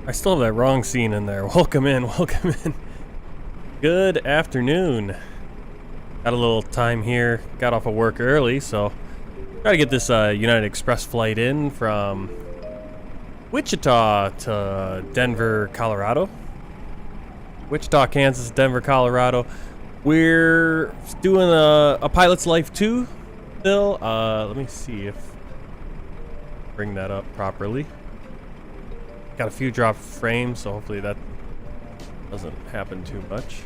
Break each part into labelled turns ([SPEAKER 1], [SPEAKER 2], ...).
[SPEAKER 1] I still have that wrong scene in there. Welcome in, welcome in. Good afternoon. Got a little time here. Got off of work early, so try to get this United Express flight in from Wichita to Denver, Colorado. Wichita, Kansas, Denver, Colorado. We're doing a Pilot's Life 2 still. Let me see if bring that up properly. Got a few dropped frames, so hopefully that doesn't happen too much.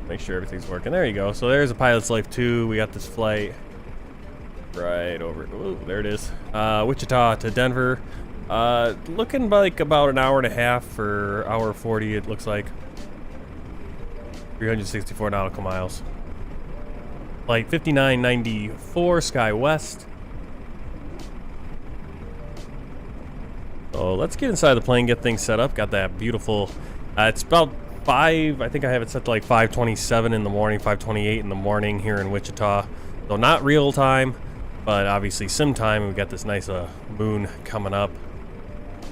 [SPEAKER 1] Make sure everything's working. There you go. So there's a Pilot's Life 2. We got this flight right over. Oh, there it is. Wichita to Denver. Looking like about an hour and a half for hour 40. It looks like 364 nautical miles. Flight 5994 SkyWest. So let's get inside the plane, get things set up. Got that beautiful. It's about 5. I think I have it set to like 5:27 in the morning, 5:28 in the morning here in Wichita. So not real time, but obviously sim time. We've got this nice moon coming up,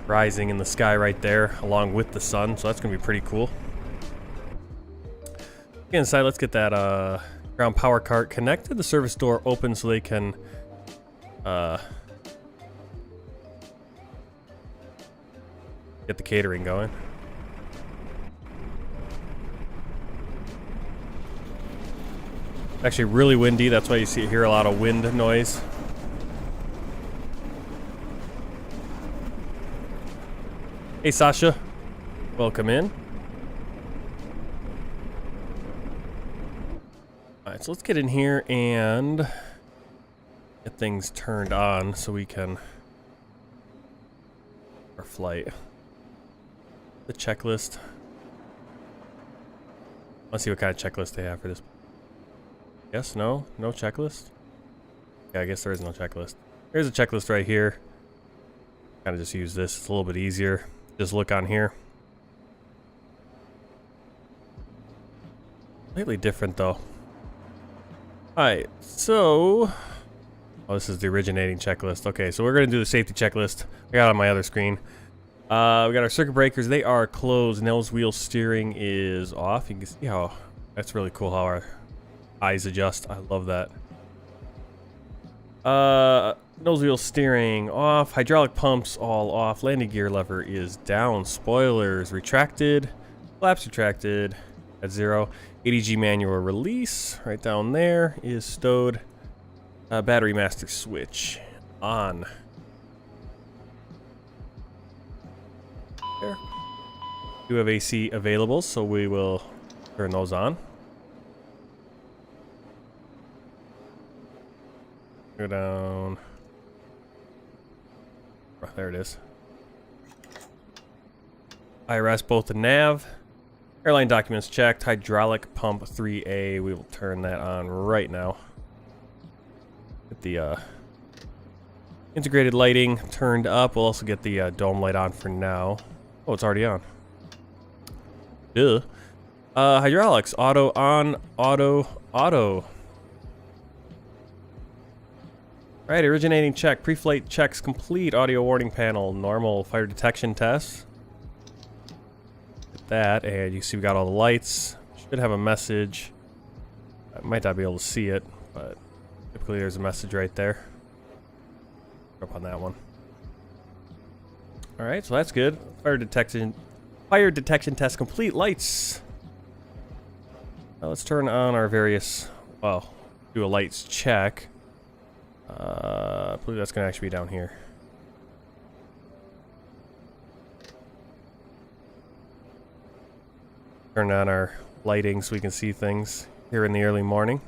[SPEAKER 1] rising in the sky right there, along with the sun. So that's gonna be pretty cool. Get inside. Let's get that ground power cart connected. The service door open so they can. Get the catering going. Actually really windy, that's why you hear a lot of wind noise. Hey Sasha, welcome in. Alright, so let's get in here and get things turned on so we can our flight. The checklist. Let's see what kind of checklist they have for this. Yes, no checklist. Yeah, I guess there is no checklist. Here's a checklist right here. Kind of just use this. It's a little bit easier. Just look on here. Slightly different though. Alright, so this is the originating checklist. Okay, so we're gonna do the safety checklist. I got it on my other screen. We got our circuit breakers. They are closed. Nose wheel steering is off. You can see how that's really cool how our eyes adjust. I love that. Nose wheel steering off. Hydraulic pumps all off. Landing gear lever is down. Spoilers retracted. Flaps retracted at 0. ADG manual release right down there is stowed. Battery master switch on. There. Do have AC available, so we will turn those on. Go down. Oh, there it is. IRS both the nav. Airline documents checked. Hydraulic pump 3A. We will turn that on right now. Get the integrated lighting turned up. We'll also get the dome light on for now. Oh, it's already on. Duh. Hydraulics. Auto on. Auto. Alright, originating check. Pre-flight checks complete. Audio warning panel. Normal fire detection test. Get that. And you see we got all the lights. Should have a message. I might not be able to see it, but typically there's a message right there. Up on that one. Alright, so that's good. Fire detection test complete. Lights. Now let's turn on our various, well, do a lights check. I believe that's going to actually be down here. Turn on our lighting so we can see things here in the early morning.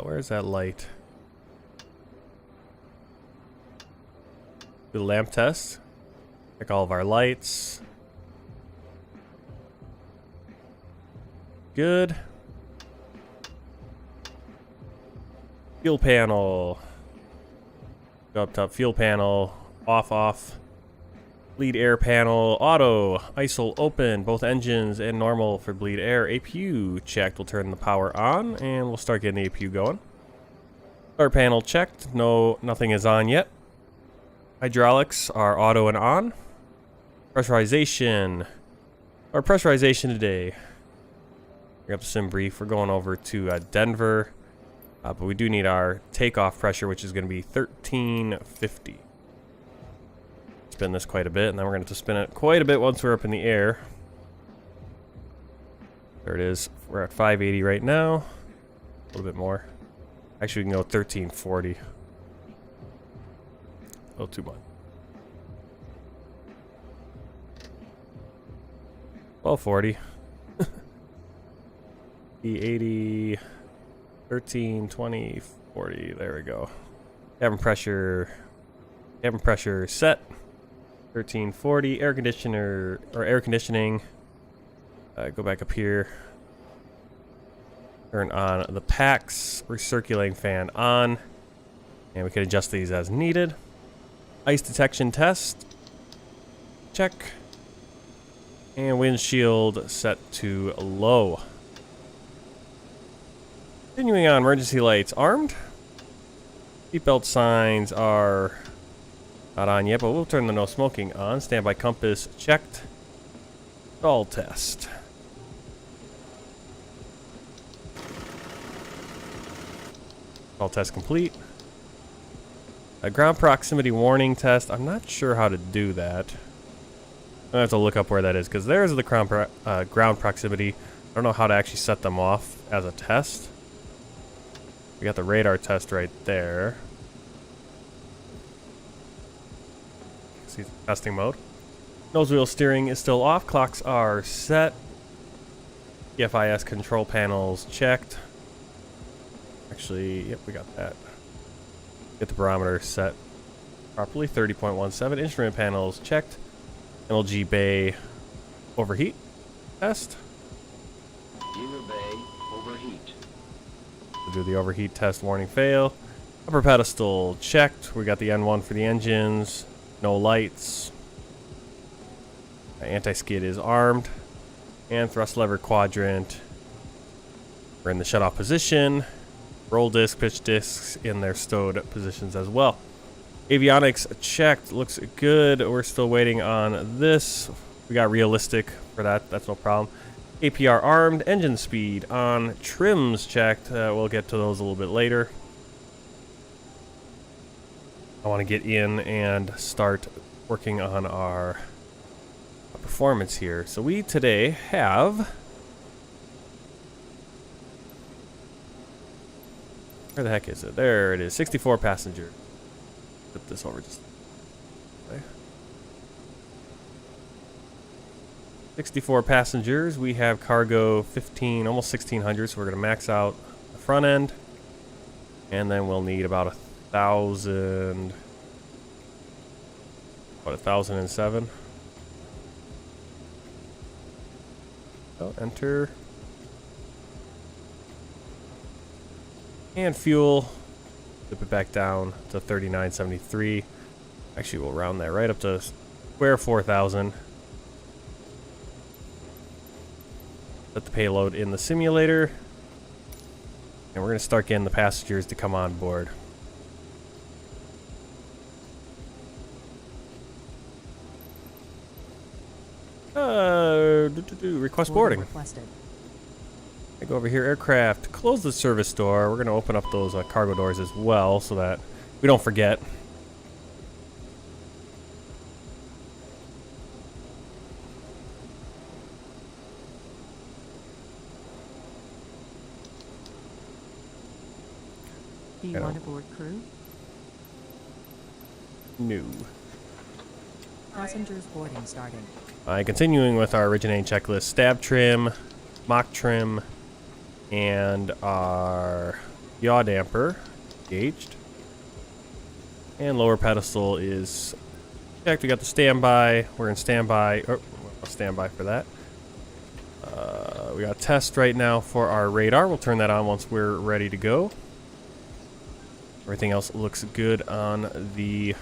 [SPEAKER 1] Where's that light? Do the lamp test. Check all of our lights. Good. Fuel panel. Go up top. Fuel panel. Off. Bleed air panel. Auto. ISOL open. Both engines and normal for bleed air. APU checked. We'll turn the power on and we'll start getting the APU going. Start panel checked. No, nothing is on yet. Hydraulics are auto and on. Pressurization. Our pressurization today. Bring up the sim brief. We're going over to Denver. But we do need our takeoff pressure, which is going to be 1350. Spin this quite a bit, and then we're going to have to spin it quite a bit once we're up in the air. There it is. We're at 580 right now. A little bit more. Actually, we can go 1340. A little too much. 1240. E80. 13, 20, 40. There we go. Cabin pressure set. 1340. Air conditioner or air conditioning. Go back up here. Turn on the packs. Recirculating fan on. And we can adjust these as needed. Ice detection test. Check. And windshield set to low. Continuing on, emergency lights armed. Seatbelt signs are not on yet, but we'll turn the no smoking on. Standby compass checked. Stall test. Stall test complete. A ground proximity warning test. I'm not sure how to do that. I have to look up where that is because there's the ground proximity. I don't know how to actually set them off as a test. We got the radar test right there. See testing mode. Nose wheel steering is still off. Clocks are set. EFIS control panels checked. Actually, yep, we got that. Get the barometer set properly. 30.17. Instrument panels checked. MLG bay overheat test.
[SPEAKER 2] User bay overheat.
[SPEAKER 1] We'll do the overheat test. Warning fail. Upper pedestal checked. We got the N1 for the engines. No lights. Anti-skid is armed. And thrust lever quadrant. We're in the shutoff position. Roll disc, pitch discs in their stowed positions as well. Avionics checked. Looks good. We're still waiting on this. We got realistic for that. That's no problem. APR armed. Engine speed on. Trims checked. We'll get to those a little bit later. I want to get in and start working on our performance here. So we today have... Where the heck is it? There it is. 64 passengers. Flip this over just... Okay. 64 passengers. We have cargo 15, almost 1,600, so we're going to max out the front end. And then we'll need about 1,000... What, 1,007? So, enter. And fuel. Flip it back down to 39.73. Actually, we'll round that right up to square 4,000. Set the payload in the simulator. And we're going to start getting the passengers to come on board. Request boarding.
[SPEAKER 3] Requested.
[SPEAKER 1] I go over here, aircraft, close the service door. We're going to open up those cargo doors as well so that we don't forget.
[SPEAKER 3] Do you want to board crew?
[SPEAKER 1] No.
[SPEAKER 3] Passengers boarding starting.
[SPEAKER 1] Continuing with our originating checklist, stab trim, mock trim, and our yaw damper engaged. And lower pedestal is checked. We got the standby. We're in standby. Oh, standby for that. We got test right now for our radar. We'll turn that on once we're ready to go. Everything else looks good on the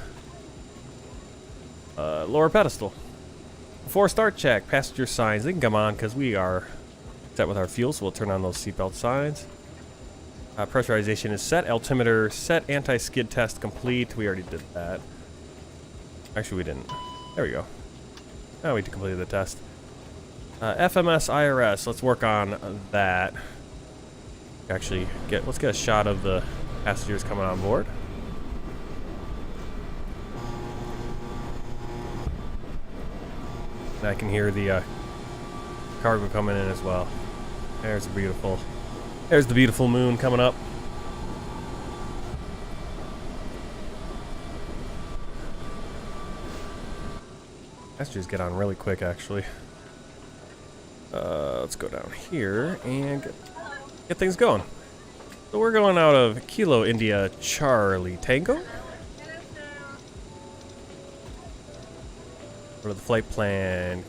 [SPEAKER 1] lower pedestal. Before start check, passenger signs, they can come on because we are set with our fuel, so we'll turn on those seatbelt signs. Pressurization is set. Altimeter set. Anti-skid test complete. We already did that. Actually, we didn't. There we go. Now we completed the test. FMS IRS. Let's work on that. Actually, let's get a shot of the passengers coming on board. And I can hear the cargo coming in as well. There's the beautiful moon coming up. Passengers get on really quick, actually. Let's go down here and get things going. So we're going out of Kilo India Charlie Tango. Go to the flight plan.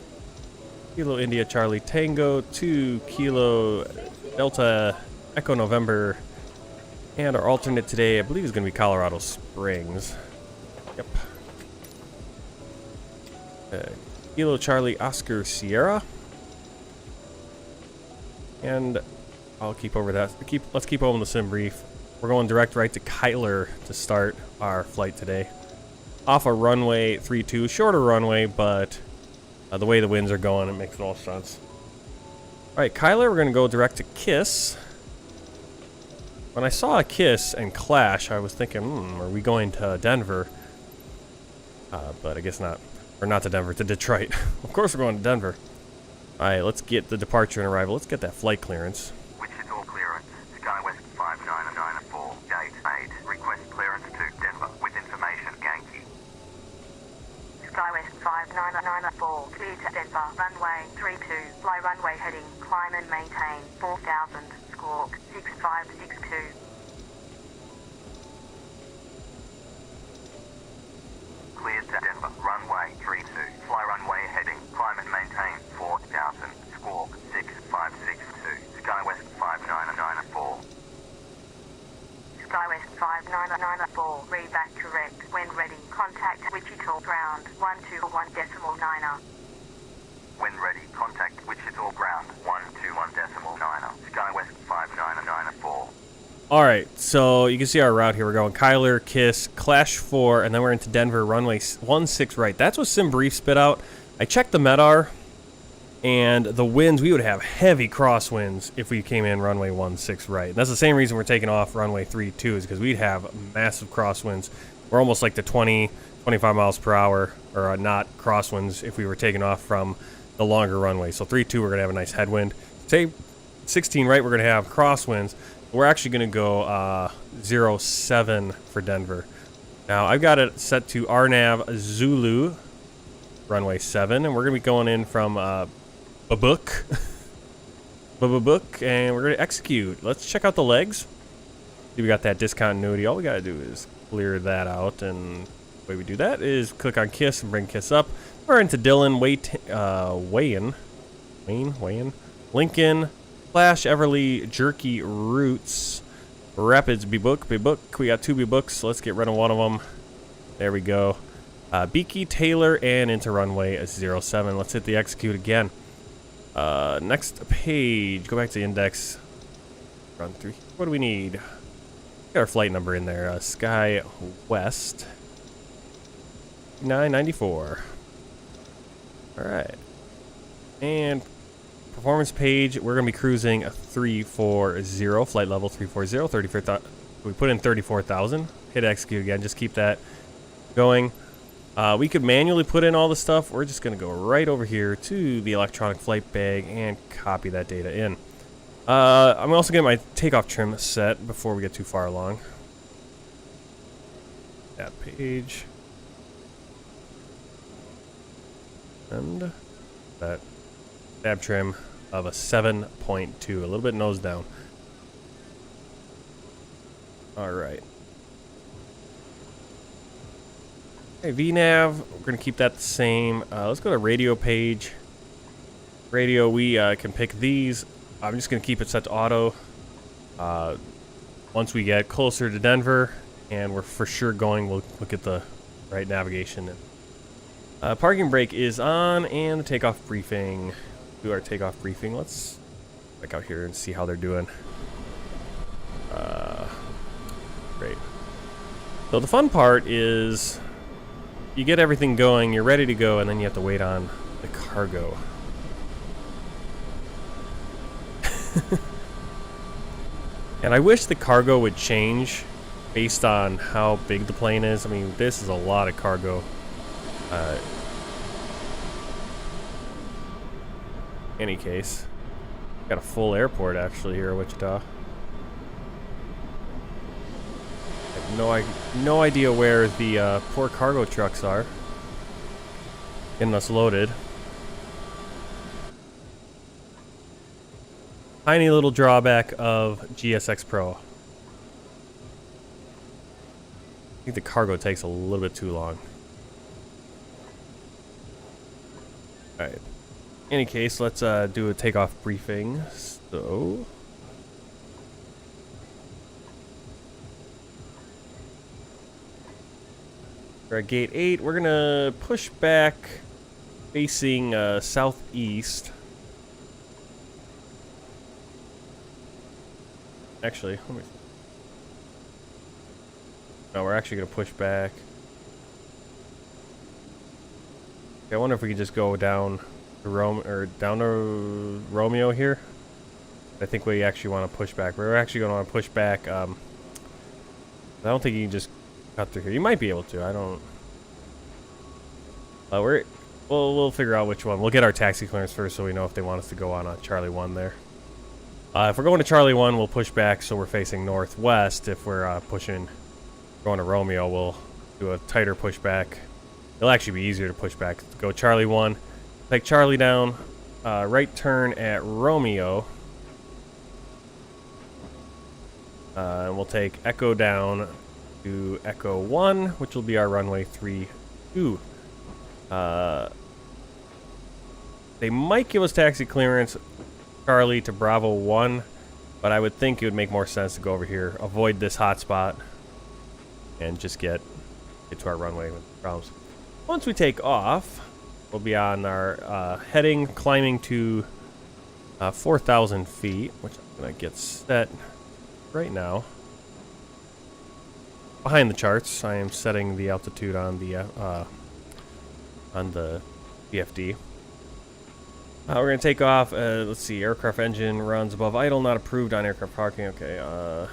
[SPEAKER 1] Kilo India Charlie Tango to Kilo Delta Echo November. And our alternate today, I believe, is going to be Colorado Springs. Yep. Kilo Charlie Oscar Sierra. And I'll keep over that. Let's keep over the sim brief. We're going direct right to Kyler to start our flight today. Off a runway 32, shorter runway, but the way the winds are going, it makes all sense. All right, Kyler, we're going to go direct to KISS. When I saw a KISS and Clash, I was thinking, are we going to Denver? But I guess not. Or not to Denver, to Detroit. Of course we're going to Denver. All right, let's get the departure and arrival. Let's get that flight clearance.
[SPEAKER 4] Wichita clearance, SkyWest 5994, gate 8. Request clearance to Denver with information, Yankee.
[SPEAKER 5] SkyWest 5994, clear to Denver, runway 32, fly runway heading, climb and maintain 4000, squawk 6562.
[SPEAKER 4] Clear to Denver, runway 32, fly runway heading, climb and maintain 4000, squawk 6562, SkyWest 5994.
[SPEAKER 5] SkyWest 5994, read back correct. When ready, contact Wichita ground 121.9er.
[SPEAKER 4] When ready, contact Wichita ground 121.9er, SkyWest 5994.
[SPEAKER 1] All right, so you can see our route here. We're going Kyler, KISS, Clash 4, and then we're into Denver, runway 16 right. That's what Sim Brief spit out. I checked the MEDAR, and the winds, we would have heavy crosswinds if we came in runway 16 right. And that's the same reason we're taking off runway 32 is because we'd have massive crosswinds. We're almost like the 20, 25 miles per hour, or knot crosswinds if we were taking off from the longer runway. So 32, we're going to have a nice headwind. Say 16 right, we're going to have crosswinds. We're actually going to go 07 for Denver. Now, I've got it set to RNAV Zulu, runway 7, and we're going to be going in from Babuk, and we're going to execute. Let's check out the legs. See, we got that discontinuity. All we got to do is clear that out, and the way we do that is click on KISS and bring KISS up. We're into Dillon, Wayne, Lincoln, Flash, Everly, Jerky, Roots, Rapids, Bebook. We got 2 Bebooks, so let's get rid of one of them. There we go. Beaky, Taylor, and into runway 07. Let's hit the execute again. Next page, go back to the index. Run through. What do we need? Got our flight number in there. SkyWest 994. All right. And performance page, we're going to be cruising a 340, flight level 340, 34,000. We put in 34,000. Hit execute again. Just keep that going. We could manually put in all the stuff. We're just going to go right over here to the electronic flight bag and copy that data in. I'm also getting my takeoff trim set before we get too far along. That page. And that tab trim of a 7.2, a little bit nose down. All right. Okay, VNAV, we're going to keep that the same. Let's go to radio page. Radio, we can pick these. I'm just going to keep it set to auto. Once we get closer to Denver, and we're for sure going, we'll look at the right navigation. Parking brake is on, and the takeoff briefing. Do our takeoff briefing. Let's check out here and see how they're doing. Great. So the fun part is you get everything going, you're ready to go, and then you have to wait on the cargo. And I wish the cargo would change based on how big the plane is. I mean, this is a lot of cargo. Any case, got a full airport actually here in Wichita. I have no idea where the poor cargo trucks are getting us loaded. Tiny little drawback of GSX Pro. I think the cargo takes a little bit too long. Alright. In any case, let's do a takeoff briefing. So... we're at gate 8. We're gonna push back facing southeast. Actually, let me... no, we're actually gonna push back. Okay, I wonder if we could just go down to down to Romeo here. I think we actually want to push back. We're actually going to want to push back. I don't think you can just cut through here. You might be able to. I don't. We'll figure out which one. We'll get our taxi clearance first, so we know if they want us to go on Charlie 1 there. If we're going to Charlie 1, we'll push back so we're facing northwest. If we're going to Romeo, we'll do a tighter pushback. It'll actually be easier to push back. Go Charlie 1, take Charlie down, right turn at Romeo. And we'll take Echo down to Echo 1, which will be our runway 32. They might give us taxi clearance Charlie to Bravo 1, but I would think it would make more sense to go over here, avoid this hotspot, and just get to our runway with problems. Once we take off, we'll be on our heading, climbing to 4,000 feet, which I'm going to get set right now. Behind the charts, I am setting the altitude on the VFD. We're going to take off. Let's see, aircraft engine runs above idle, not approved on aircraft parking. Okay, we're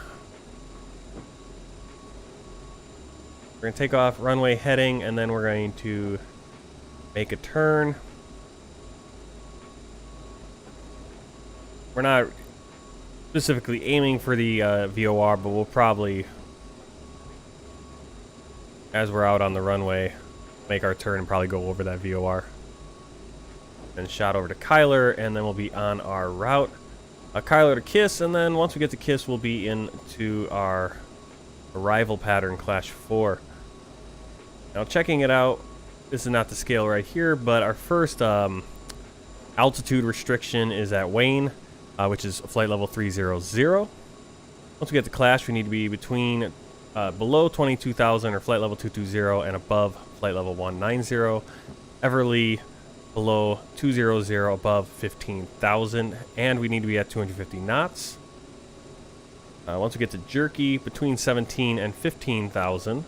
[SPEAKER 1] going to take off, runway heading, and then we're going to make a turn. We're not specifically aiming for the VOR, but we'll probably, as we're out on the runway, make our turn and probably go over that VOR. Then shot over to Kyler, and then we'll be on our route. Kyler to Kiss, and then once we get to Kiss, we'll be into our arrival pattern, Clash 4. Now, checking it out, this is not the scale right here, but our first altitude restriction is at Wayne, which is flight level 300. Once we get to Clash, we need to be between below 22,000 or flight level 220 and above flight level 190. Everly below 200, above 15,000, and we need to be at 250 knots. Once we get to Jerky, between 17 and 15,000.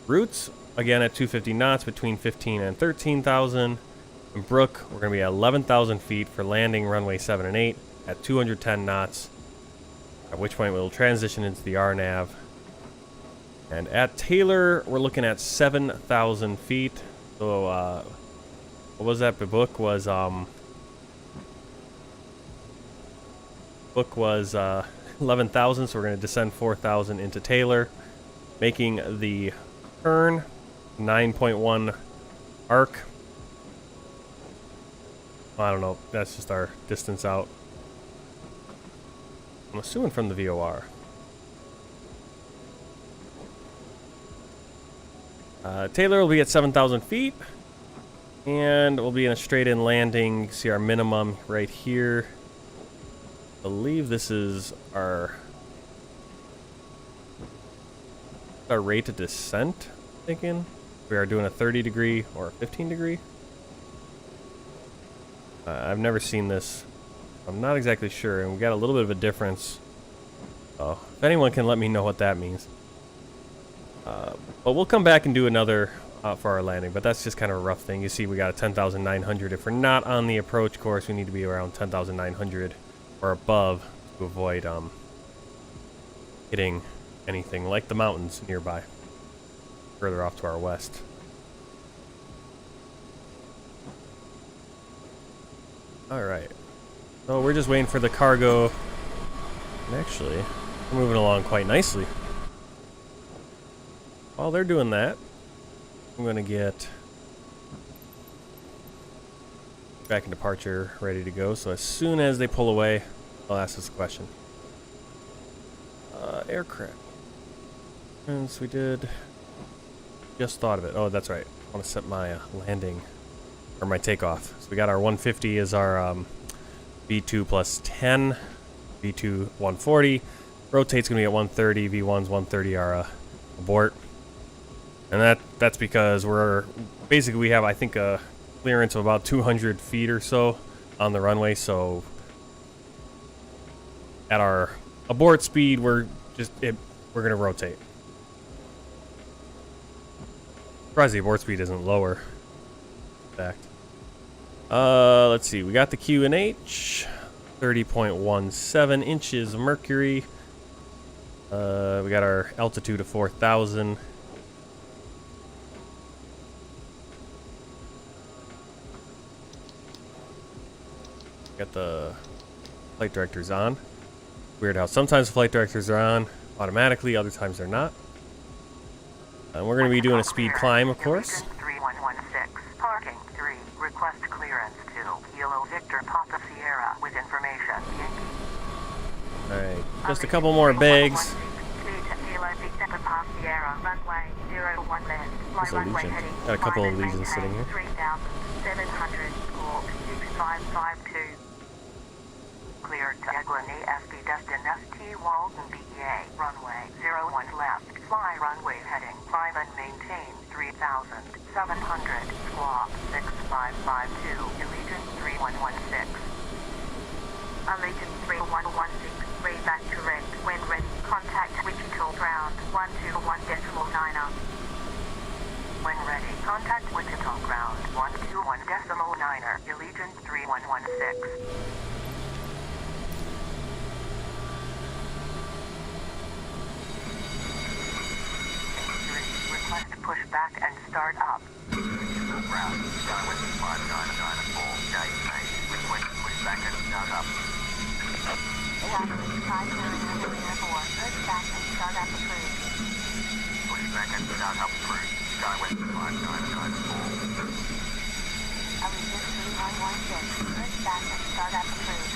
[SPEAKER 1] Roots, again at 250 knots, between 15 and 13,000. And Brook, we're going to be at 11,000 feet for landing runway 7 and 8 at 210 knots, at which point we'll transition into the RNAV. And at Taylor, we're looking at 7,000 feet. So, what was that? The book was 11,000, so we're going to descend 4,000 into Taylor, making the turn 9.1 arc. Well, I don't know. That's just our distance out. I'm assuming from the VOR. Taylor will be at 7,000 feet. And we'll be in a straight-in landing. You can see our minimum right here. I believe this is our rate of descent, I'm thinking. We are doing a 30 degree or a 15 degree. I've never seen this. I'm not exactly sure. And we got a little bit of a difference So if anyone can let me know what that means. But we'll come back and do another for our landing, but that's just kind of a rough thing. You see we got a 10,900. If we're not on the approach course, we need to be around 10,900 or above to avoid hitting anything like the mountains nearby, further off to our west. Alright, so we're just waiting for the cargo, and actually, we're moving along quite nicely. While they're doing that, I'm going to get back in departure, ready to go, so as soon as they pull away, I'll ask this question. Aircraft. Since we did, just thought of it. Oh, that's right. I want to set my landing, or my takeoff. So we got our 150 is our V2 plus 10, V2 140. Rotate's going to be at 130, V1's 130 are abort. And that's because we're, basically we have, I think, a clearance of about 200 feet or so on the runway, so at our abort speed, we're going to rotate. Surprised the abort speed isn't lower. In fact. Let's see. We got the QNH. 30.17 inches of mercury. We got our altitude of 4,000. Got the flight directors on. Weird how sometimes flight directors are on automatically, other times they're not. And we're going to be doing a speed climb, of course.
[SPEAKER 5] 3116, parking 3, request clearance to Kilo Victor Papa Sierra with information.
[SPEAKER 1] Alright, just a couple more bags. There's a Legion. Got a couple of Legions sitting here.
[SPEAKER 5] 3,700, squawk 6552. Cleared to Eglany SB Destin ST Walton BEA, runway 01 left, fly runway heading 5 and maintain 3,700, squawk 6552, Allegiant 3116. Allegiant 3116, way back to red, when ready, contact Wichita ground 121.9. When ready, contact Wichita ground 121.9, Allegiant 3116. Request push back and start up. Ground, SkyWest 5994, day mate. Request push back and start up. SkyWest 5994, push back and start up approved. Push back and start up approved. SkyWest 5994. Allegiant 3116, push back and start up approved.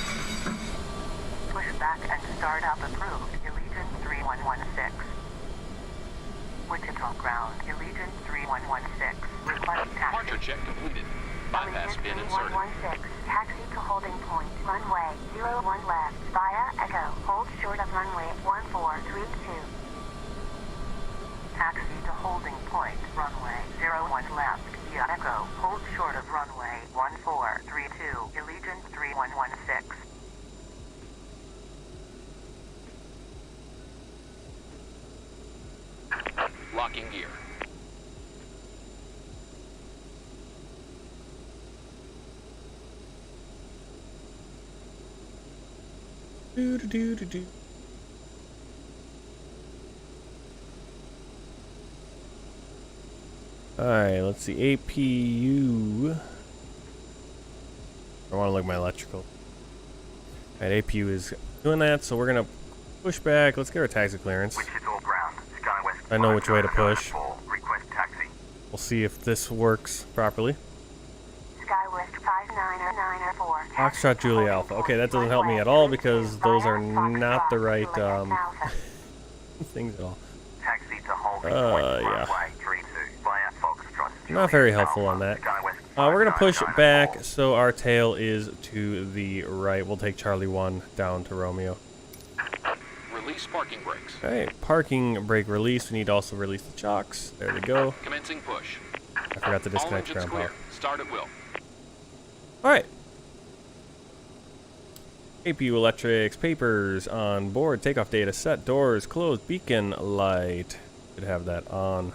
[SPEAKER 5] Push back and start up approved. Allegiant 3116. Wichita ground, Allegiant 3116. Request taxi.
[SPEAKER 2] Departure check completed. Bypass pin inserted.
[SPEAKER 5] 3116. Taxi to holding point. Runway 01 left. Via Echo. Hold short of runway 1432. Taxi to holding point. Runway 01 left. Via Echo. Hold short of runway 1432. Allegiant 3116.
[SPEAKER 2] Locking gear.
[SPEAKER 1] Do. Alright, let's see. APU. I want to look at my electrical. Alright, APU is doing that, so we're going to push back. Let's get our taxi clearance.
[SPEAKER 4] Wichita ground, SkyWest.
[SPEAKER 1] I know which way to push.
[SPEAKER 4] 5994, request taxi.
[SPEAKER 1] We'll see if this works properly.
[SPEAKER 5] SkyWest 5994.
[SPEAKER 1] Foxtrot Julia Alpha. Okay, that doesn't help me at all because those are not the right things at all.
[SPEAKER 4] Taxi to holding point.
[SPEAKER 1] Yeah.
[SPEAKER 4] Runway 32 via Foxtrot.
[SPEAKER 1] Not very helpful on that. We're going to push it back so our tail is to the right. We'll take Charlie 1 down to Romeo.
[SPEAKER 2] Release parking brakes.
[SPEAKER 1] Okay, parking brake release. We need to also release the chocks. There we go.
[SPEAKER 2] Commencing push.
[SPEAKER 1] I forgot to
[SPEAKER 2] All
[SPEAKER 1] disconnect
[SPEAKER 2] engines
[SPEAKER 1] ground
[SPEAKER 2] clear.
[SPEAKER 1] power.
[SPEAKER 2] Start at will.
[SPEAKER 1] Alright. APU electrics, papers on board, takeoff data set, doors closed, beacon light. Should have that on.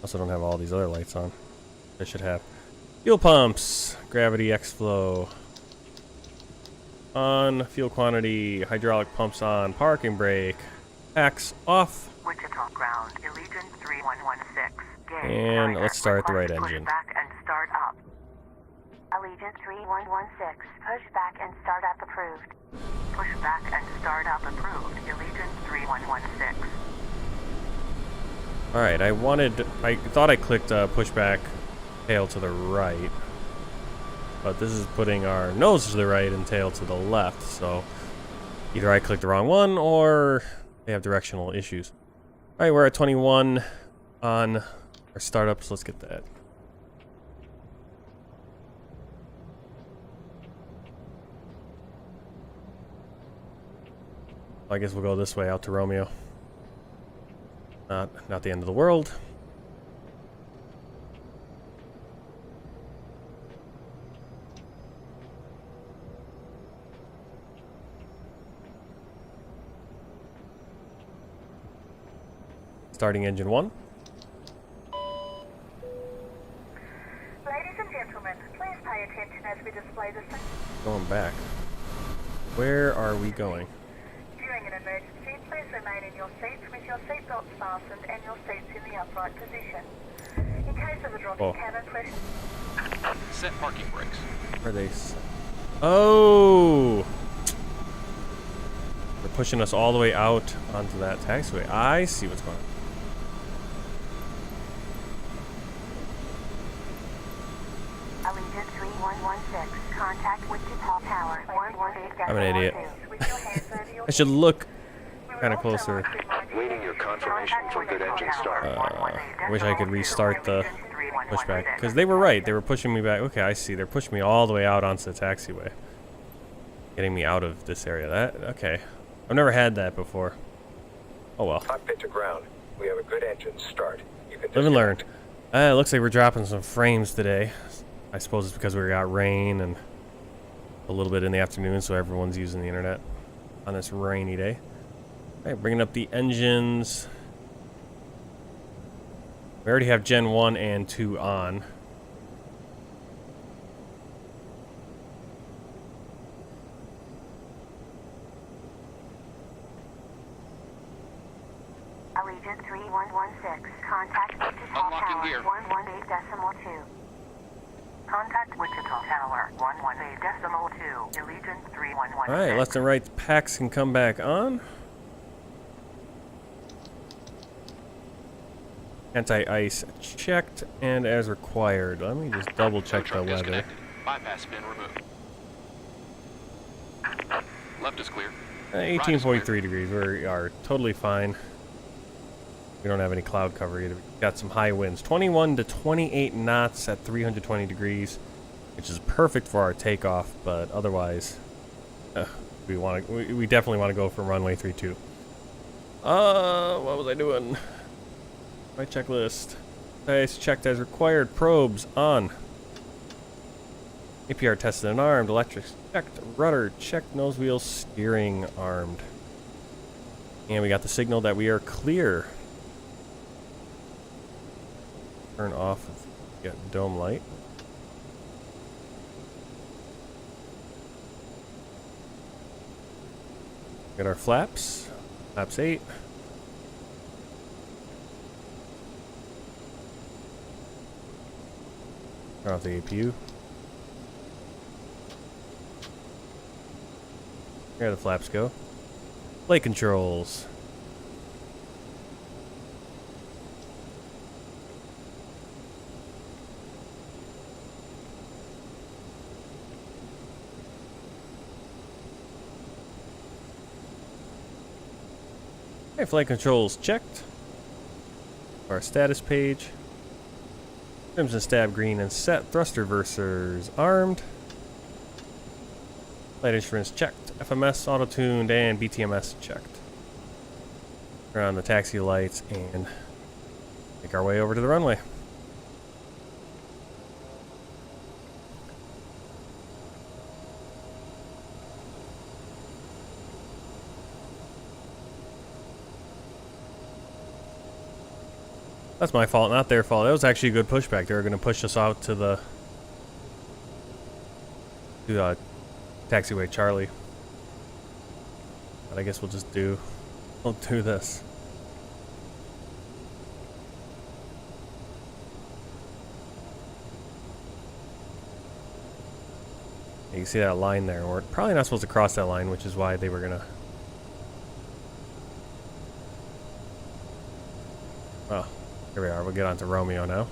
[SPEAKER 1] Also don't have all these other lights on. I should have. Fuel pumps, gravity, X-flow on, fuel quantity, hydraulic pumps on, parking brake, packs off.
[SPEAKER 4] Wichita ground, Allegiant 3116. Gauge
[SPEAKER 1] And
[SPEAKER 4] liner
[SPEAKER 1] let's start the right
[SPEAKER 4] request
[SPEAKER 1] engine.
[SPEAKER 4] Push back and start up.
[SPEAKER 5] Allegiant 3116. Push back and start up approved.
[SPEAKER 4] Push back and start up approved. Allegiant 3116.
[SPEAKER 1] Alright, I thought I clicked pushback tail to the right. But this is putting our nose to the right and tail to the left. So either I clicked the wrong one or they have directional issues. Alright, we're at 21 on our startups. Let's get that. I guess we'll go this way out to Romeo. Not the end of the world. Starting engine 1.
[SPEAKER 5] Ladies and gentlemen, please pay attention as we display the
[SPEAKER 1] Going back. Where are we going?
[SPEAKER 5] During an emergency, please remain in your seats with your seatbelts fastened and your seats in the upright position. In case of a drop
[SPEAKER 1] Oh.
[SPEAKER 5] in cabin, please.
[SPEAKER 2] Set parking brakes.
[SPEAKER 1] Where are they? Oh! They're pushing us all the way out onto that taxiway. I see what's going on.
[SPEAKER 5] Allegiant 3116. Contact Wichita Tower 118.
[SPEAKER 1] I'm an idiot.
[SPEAKER 5] With your hands over your
[SPEAKER 1] I should look
[SPEAKER 5] We would
[SPEAKER 1] kind of
[SPEAKER 5] also
[SPEAKER 1] closer.
[SPEAKER 5] like to remind you
[SPEAKER 6] Waiting your confirmation for good engine start.
[SPEAKER 1] I wish I could restart the pushback. Because they were right. They were pushing me back. Okay, I see. They're pushing me all the way out onto the taxiway. Getting me out of this area. Okay. I've never had that before. Oh well.
[SPEAKER 6] Cockpit to ground. We have a good engine start. You can
[SPEAKER 1] Live and learn.
[SPEAKER 6] disconnect.
[SPEAKER 1] It looks like we're dropping some frames today. I suppose it's because we got rain and a little bit in the afternoon, so everyone's using the internet on this rainy day. Alright, bringing up the engines. We already have Gen 1 and 2 on.
[SPEAKER 5] Allegiant 3116. Contact Wichita
[SPEAKER 2] Unlocking
[SPEAKER 5] Tower
[SPEAKER 2] gear.
[SPEAKER 5] 118.2.
[SPEAKER 4] Contact Wichita Tower 118.2. Allegiant 3116.
[SPEAKER 1] Alright, left and right packs can come back on. Anti-ice checked and as required. Let me just double check the
[SPEAKER 2] Tow truck
[SPEAKER 1] weather.
[SPEAKER 2] disconnected. Bypass bin removed. Left is clear.
[SPEAKER 1] 18.3 degrees. We are totally fine. We don't have any cloud cover either. We've got some high winds. 21 to 28 knots at 320 degrees, which is perfect for our takeoff, but otherwise, we definitely want to go for runway 32. What was I doing? My checklist. Ice checked as required. Probes on. APR tested and armed. Electrics checked. Rudder checked. Nose wheel steering armed. And we got the signal that we are clear. Turn off. Got dome light. Got our flaps. Flaps 8. Turn off the APU. Here the flaps go. Flight controls. Okay, flight controls checked. Our status page. Crimson stab green and set. Thrust reversers armed. Flight instruments checked. FMS auto-tuned and BTMS checked. Turn on the taxi lights and make our way over to the runway. That's my fault, not their fault. That was actually a good pushback. They were going to push us out to the taxiway Charlie. But I guess we'll do this. You can see that line there. We're probably not supposed to cross that line, which is why they were gonna. Oh, here we are. We'll get on to Romeo now.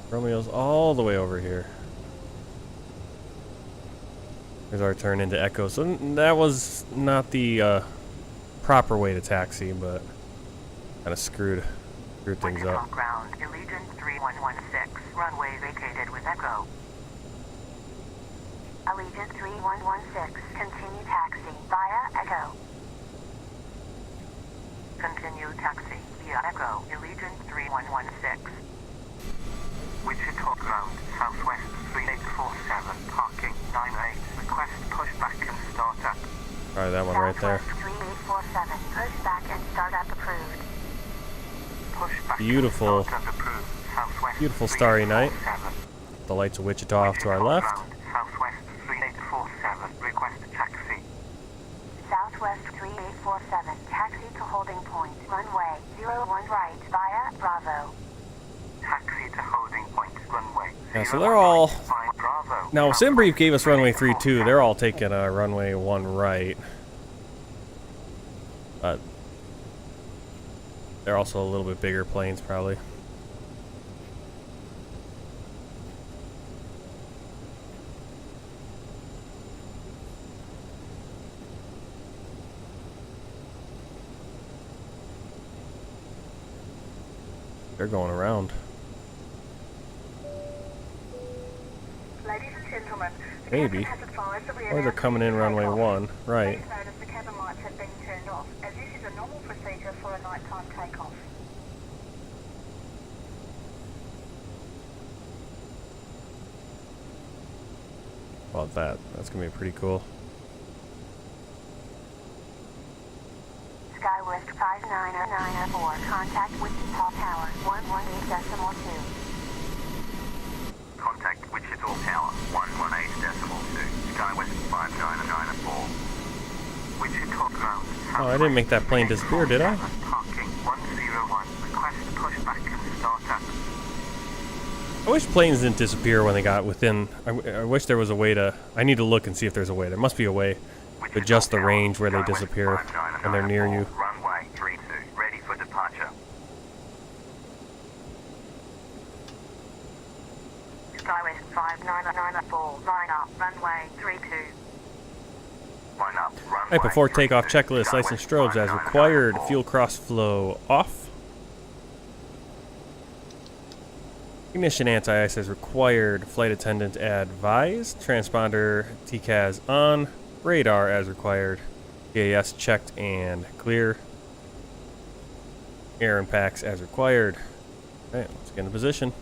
[SPEAKER 1] Romeo's all the way over here. There's our turn into Echo. So that was not the proper way to taxi, but kind of screwed things up.
[SPEAKER 4] Ground, Allegiance 3116, runway vacated with Echo.
[SPEAKER 5] Allegiance 3116, continue taxi via Echo.
[SPEAKER 4] Continue taxi via Echo, Allegiance 3116. Wichita Ground, Southwest 3847, parking 98, request pushback and startup.
[SPEAKER 1] Alright, that one right there.
[SPEAKER 5] Southwest 3847, pushback and startup approved.
[SPEAKER 4] Pushback
[SPEAKER 1] Beautiful,
[SPEAKER 4] and startup approved. Southwest
[SPEAKER 1] beautiful starry night.
[SPEAKER 4] 3847.
[SPEAKER 1] The lights of Wichita off to our left.
[SPEAKER 4] Ground, Southwest 3847, request taxi.
[SPEAKER 5] Southwest 3847, taxi to holding point, runway 01 right via Bravo.
[SPEAKER 4] Taxi to holding point, runway.
[SPEAKER 1] Yeah, so they're all.
[SPEAKER 4] Bravo.
[SPEAKER 1] Now, Simbrief gave us runway 32. They're all taking runway 1 right. But they're also a little bit bigger planes, probably. They're going around.
[SPEAKER 5] Ladies and gentlemen,
[SPEAKER 1] Maybe. Or they're coming in runway 1, right.
[SPEAKER 5] Please notice the cabin lights have been turned off, as this is a normal procedure for a nighttime takeoff.
[SPEAKER 1] How about that? That's gonna be pretty cool.
[SPEAKER 5] SkyWest 59994, contact Wichita Tower 118.2.
[SPEAKER 4] Contact Wichita Tower 118.2. SkyWest 59994. Wichita Ground.
[SPEAKER 1] Oh, I didn't make that plane disappear, did I?
[SPEAKER 4] Parking 101. Request pushback and startup.
[SPEAKER 1] I wish planes didn't disappear when they got within. I wish there was a way to. I need to look and see if there's a way. There must be a way to adjust the range where they disappear when they're near you.
[SPEAKER 4] Runway 32. Ready for departure.
[SPEAKER 5] SkyWest 59994, line up, runway 32.
[SPEAKER 4] Line up. Runway
[SPEAKER 1] Right before
[SPEAKER 4] 32.
[SPEAKER 1] takeoff checklist, lights and strobes as required. Fuel cross flow off. Ignition anti-ice as required. Flight attendant advised. Transponder TCAS on. Radar as required. GAS checked and clear. Air and packs as required. Alright, let's get into position.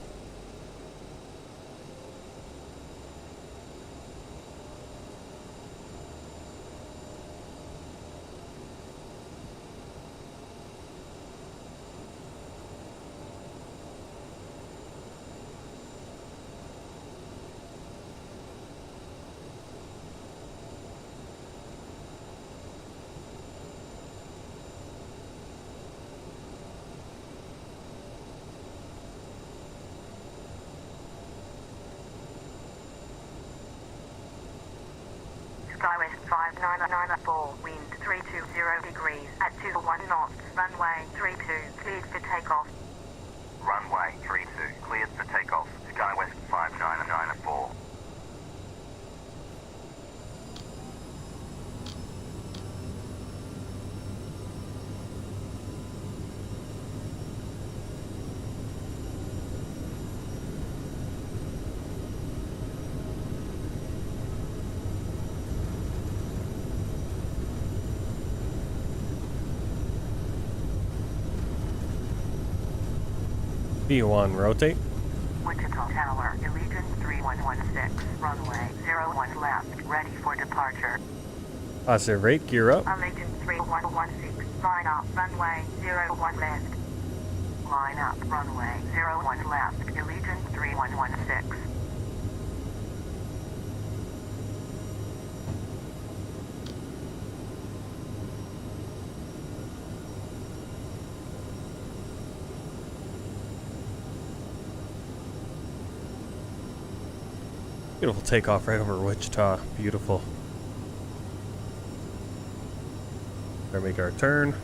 [SPEAKER 5] SkyWest 59994, wind 320 degrees at 21 knots, runway 32, cleared for takeoff.
[SPEAKER 4] Runway 32. Cleared for takeoff. SkyWest 59994.
[SPEAKER 1] B1 rotate.
[SPEAKER 4] Wichita Tower, Allegiance 3116, runway 01 left, ready for departure.
[SPEAKER 1] Positive rate, gear up.
[SPEAKER 5] Allegiance 3116, line up, runway 01 left. Line up, runway 01 left, Allegiance 3116.
[SPEAKER 1] Beautiful takeoff right over Wichita. Beautiful. Better make our turn.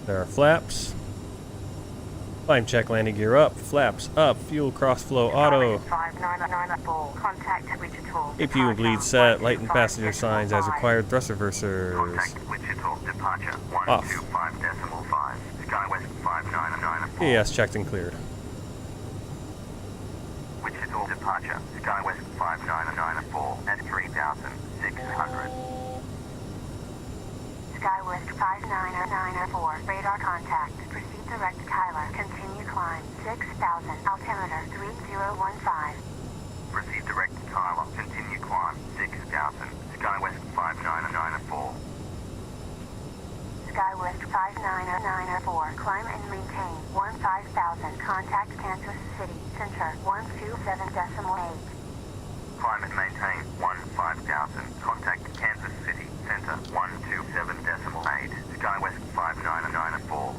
[SPEAKER 1] There are flaps. Climb check, landing gear up, flaps up, fuel cross flow auto.
[SPEAKER 5] 5994, contact Wichita.
[SPEAKER 1] APU and bleed set, light and passenger signs as required, thrust reversers.
[SPEAKER 4] Contact Wichita, departure
[SPEAKER 1] Off.
[SPEAKER 4] 125.5, SkyWest 599.
[SPEAKER 1] AS checked and cleared.
[SPEAKER 4] Wichita, departure, SkyWest 5994 at 3,600.
[SPEAKER 5] SkyWest 5994, radar contact. Proceed direct Kyler. Continue climb 6000, altimeter 3015.
[SPEAKER 4] Proceed direct to Tyler. Continue climb 6,000. SkyWest 5994.
[SPEAKER 5] SkyWest 5994, climb and maintain 15,000. Contact Kansas City Center 127.8.
[SPEAKER 4] Climb and maintain 15,000. Contact Kansas City Center 127.8. SkyWest 5994.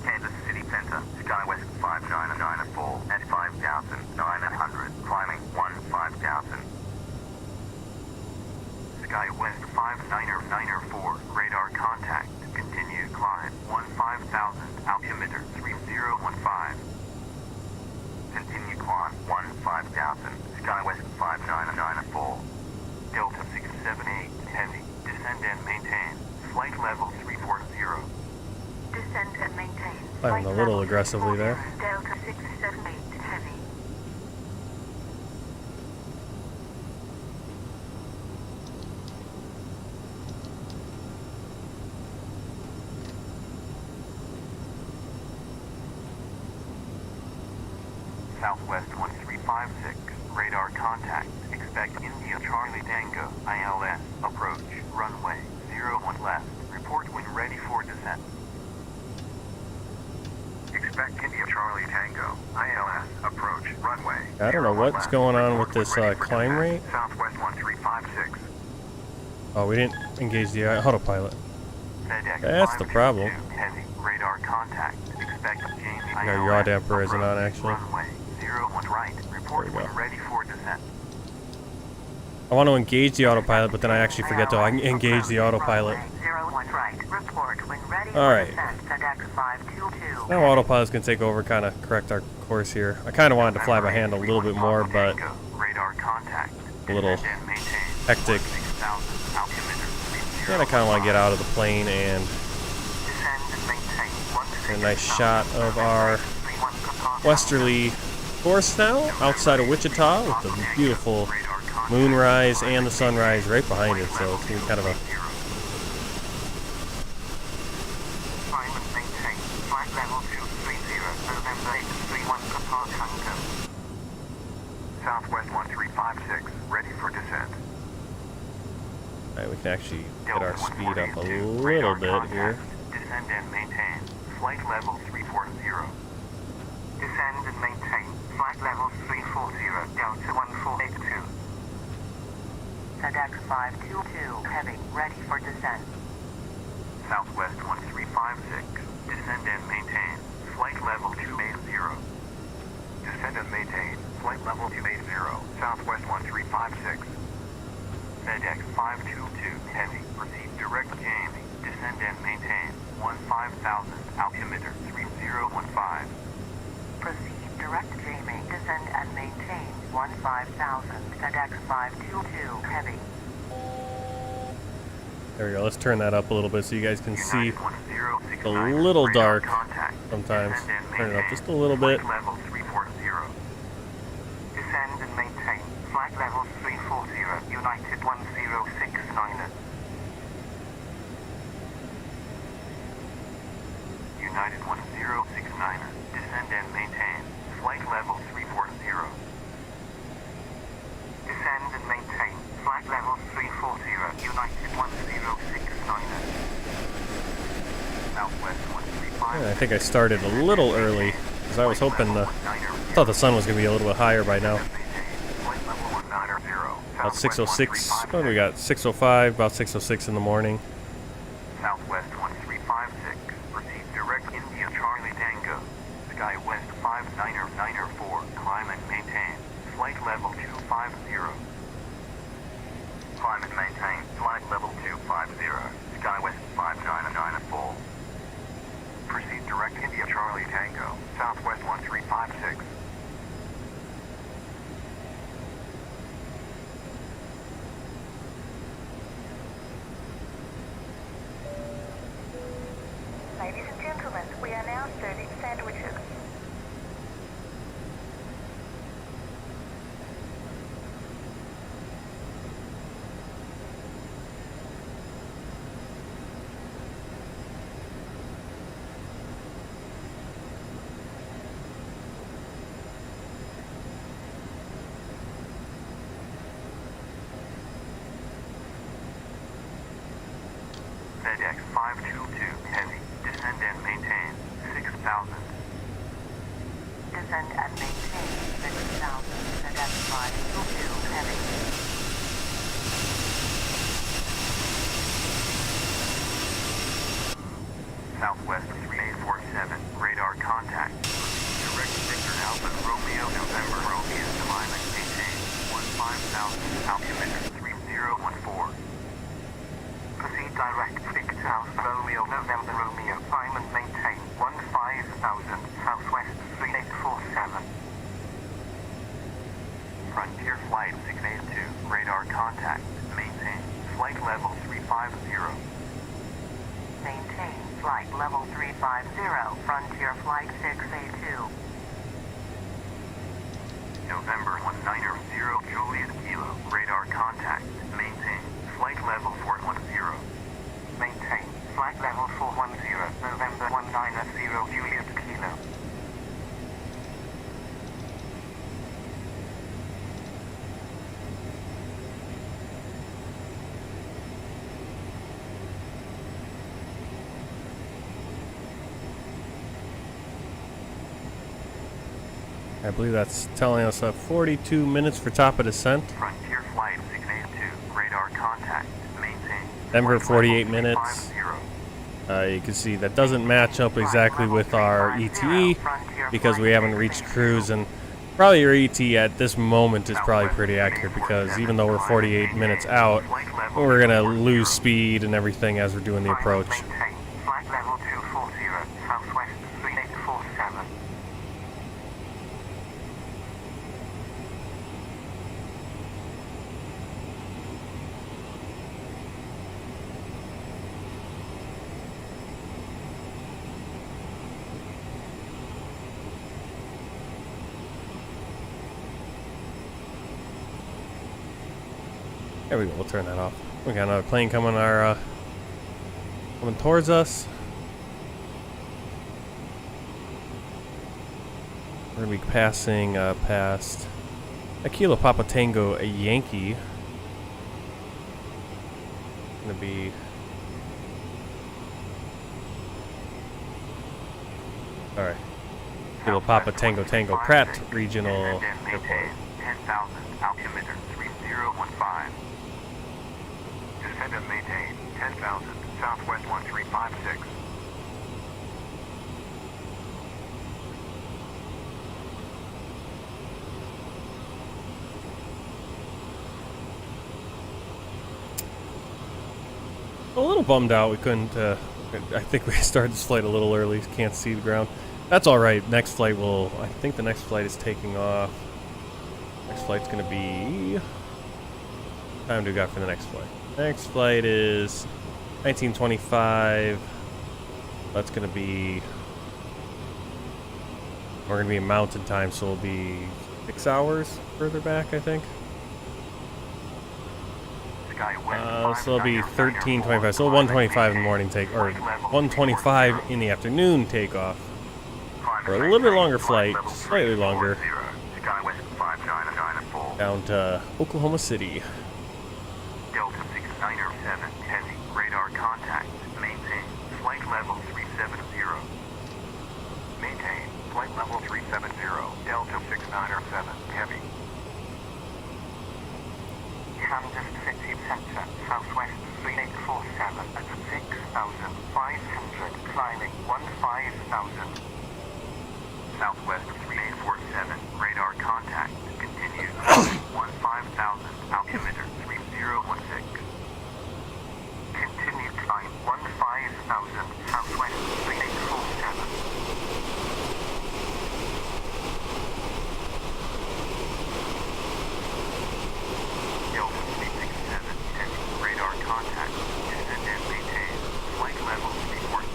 [SPEAKER 4] Kansas City Center, SkyWest 5994 at 5,900. Climbing 15,000. SkyWest 5994, radar contact. Continue climb 15,000. Altimeter 3015. Continue climb 15,000. SkyWest 5994. Delta 678 heavy. Descend and maintain. Flight level 340. Descend and maintain.
[SPEAKER 1] Climbing a little aggressively there.
[SPEAKER 5] Delta 678 heavy.
[SPEAKER 4] Southwest 1356, radar contact. Expect India Charlie Tango, ILS, approach, runway 01 left. Report when ready for descent. Expect India Charlie Tango, ILS, approach, runway.
[SPEAKER 1] I don't know
[SPEAKER 4] 01
[SPEAKER 1] what's
[SPEAKER 4] left.
[SPEAKER 1] going on
[SPEAKER 4] Report
[SPEAKER 1] with this
[SPEAKER 4] when ready for
[SPEAKER 1] climb
[SPEAKER 4] descent.
[SPEAKER 1] rate.
[SPEAKER 4] Southwest 1356.
[SPEAKER 1] Oh, we didn't engage the autopilot.
[SPEAKER 4] FedEx
[SPEAKER 1] That's the
[SPEAKER 4] 522,
[SPEAKER 1] problem.
[SPEAKER 4] Heavy, radar contact. Expect Jamie
[SPEAKER 1] Yeah, your yaw
[SPEAKER 4] ILS,
[SPEAKER 1] damper isn't on,
[SPEAKER 4] approach,
[SPEAKER 1] actually.
[SPEAKER 4] Runway 01 right. Report
[SPEAKER 1] There we
[SPEAKER 4] when
[SPEAKER 1] go.
[SPEAKER 4] ready for descent.
[SPEAKER 1] I want to engage the autopilot, but then I actually forget to engage the autopilot. Alright. Now autopilot's going to take over, kind of correct our course here. I kind of wanted to fly by hand a little bit more, but a little hectic. And I kind of want to get out of the plane and get a nice shot of our westerly course now, outside of Wichita, with the beautiful moonrise and the sunrise right behind it, so it's going to be kind of a
[SPEAKER 4] Southwest 1356, ready for descent.
[SPEAKER 1] Alright, we can actually get our speed up a little bit here.
[SPEAKER 4] Descend and maintain. Flight level 340. Descend and maintain. Flight level 340. Delta 1482.
[SPEAKER 5] FedEx 522, heavy, ready for descent.
[SPEAKER 4] Southwest 1356. Descend and maintain. Flight level 280. Descend and maintain. Flight level 280. Southwest 1356. FedEx 522 heavy. Proceed direct Jamie. Descend and maintain. 15,000. Altimeter 3015.
[SPEAKER 5] Proceed direct Jamie. Descend and maintain 15,000. FedEx 522 heavy.
[SPEAKER 1] There we go, let's turn that up a little bit so you guys can see.
[SPEAKER 4] It's
[SPEAKER 1] a little dark sometimes. Turn it up just a little bit.
[SPEAKER 4] Level 340. Descend and maintain. Flight level 340. United 1069.
[SPEAKER 1] I think I started a little early because I was hoping I thought the sun was going to be a little bit higher by now. About 6:06. Oh, we got 6:05. About 6:06 in the morning.
[SPEAKER 4] Southwest 1356. Proceed direct India Charlie Tango. SkyWest 59904. Climb and maintain. Flight level 250. Climb and maintain. Flight level 250. SkyWest 59904. Proceed direct India Charlie Tango. Southwest 1356.
[SPEAKER 5] Ladies and gentlemen, we are now serving sandwiches.
[SPEAKER 4] FedEx 522 Heavy. Descend and maintain 6,000.
[SPEAKER 5] Descend and maintain 6,000. FedEx 522 Heavy.
[SPEAKER 4] Southwest 3847. Radar contact. Direct Victor Alpha Romeo November Romeo. Climb and maintain 15,000. Altimeter 3014. Proceed direct Victor Alpha Romeo November Romeo. Climb and maintain 15,000. Southwest 3847. Frontier Flight 682. Radar contact. Maintain. Flight level 350.
[SPEAKER 5] Maintain flight level 350. Frontier Flight 682.
[SPEAKER 4] November 190 Juliet Kilo. Radar contact. Maintain. Flight level 410. Maintain. Flight level 410. November 190 Juliet Kilo.
[SPEAKER 1] I believe that's telling us 42 minutes for top of descent.
[SPEAKER 4] Frontier Flight 682. Radar contact. Maintain.
[SPEAKER 1] Denver
[SPEAKER 4] Flight
[SPEAKER 1] 48
[SPEAKER 4] level
[SPEAKER 1] minutes.
[SPEAKER 4] 350.
[SPEAKER 1] You can see that doesn't match up exactly with our ETE because we haven't reached cruise, and probably your ETE at this moment is probably pretty accurate because even though we're 48 minutes out, we're going to lose speed and everything as we're doing the approach.
[SPEAKER 4] Maintain. Flight level 240. Southwest 3847.
[SPEAKER 1] There we go, we'll turn that off. We got another plane coming coming towards us. We're gonna be passing past a Kilo Papa Tango, a Yankee. Gonna be alright. Kilo Papa Tango Tango Pratt Regional Airport.
[SPEAKER 4] 10,000. Altimeter 3015. Descend and maintain 10,000. Southwest 1356.
[SPEAKER 1] A little bummed out we couldn't I think we started this flight a little early, can't see the ground. That's alright, next flight will, I think the next flight is taking off. Next flight's gonna be, what time do we got for the next flight? Next flight is 1925. That's gonna be, we're gonna be in mountain time, so it'll be 6 hours further back, I think. So it'll be 13:25. So 1:25 in the morning take, or 1:25 in the afternoon takeoff. For a little bit longer flight, slightly longer, down to Oklahoma City.
[SPEAKER 4] Delta 6907 Heavy. Radar contact. Maintain. Flight level 370. Delta 697, heavy. Kansas City Center, Southwest 3847 at 6,500, climbing 15,000. Southwest 3847, radar contact, continues 15,000, altimeter 3016. Continue climb 15,000, Southwest 3847. Delta 367, heavy, radar contact, descend and maintain, flight level 340.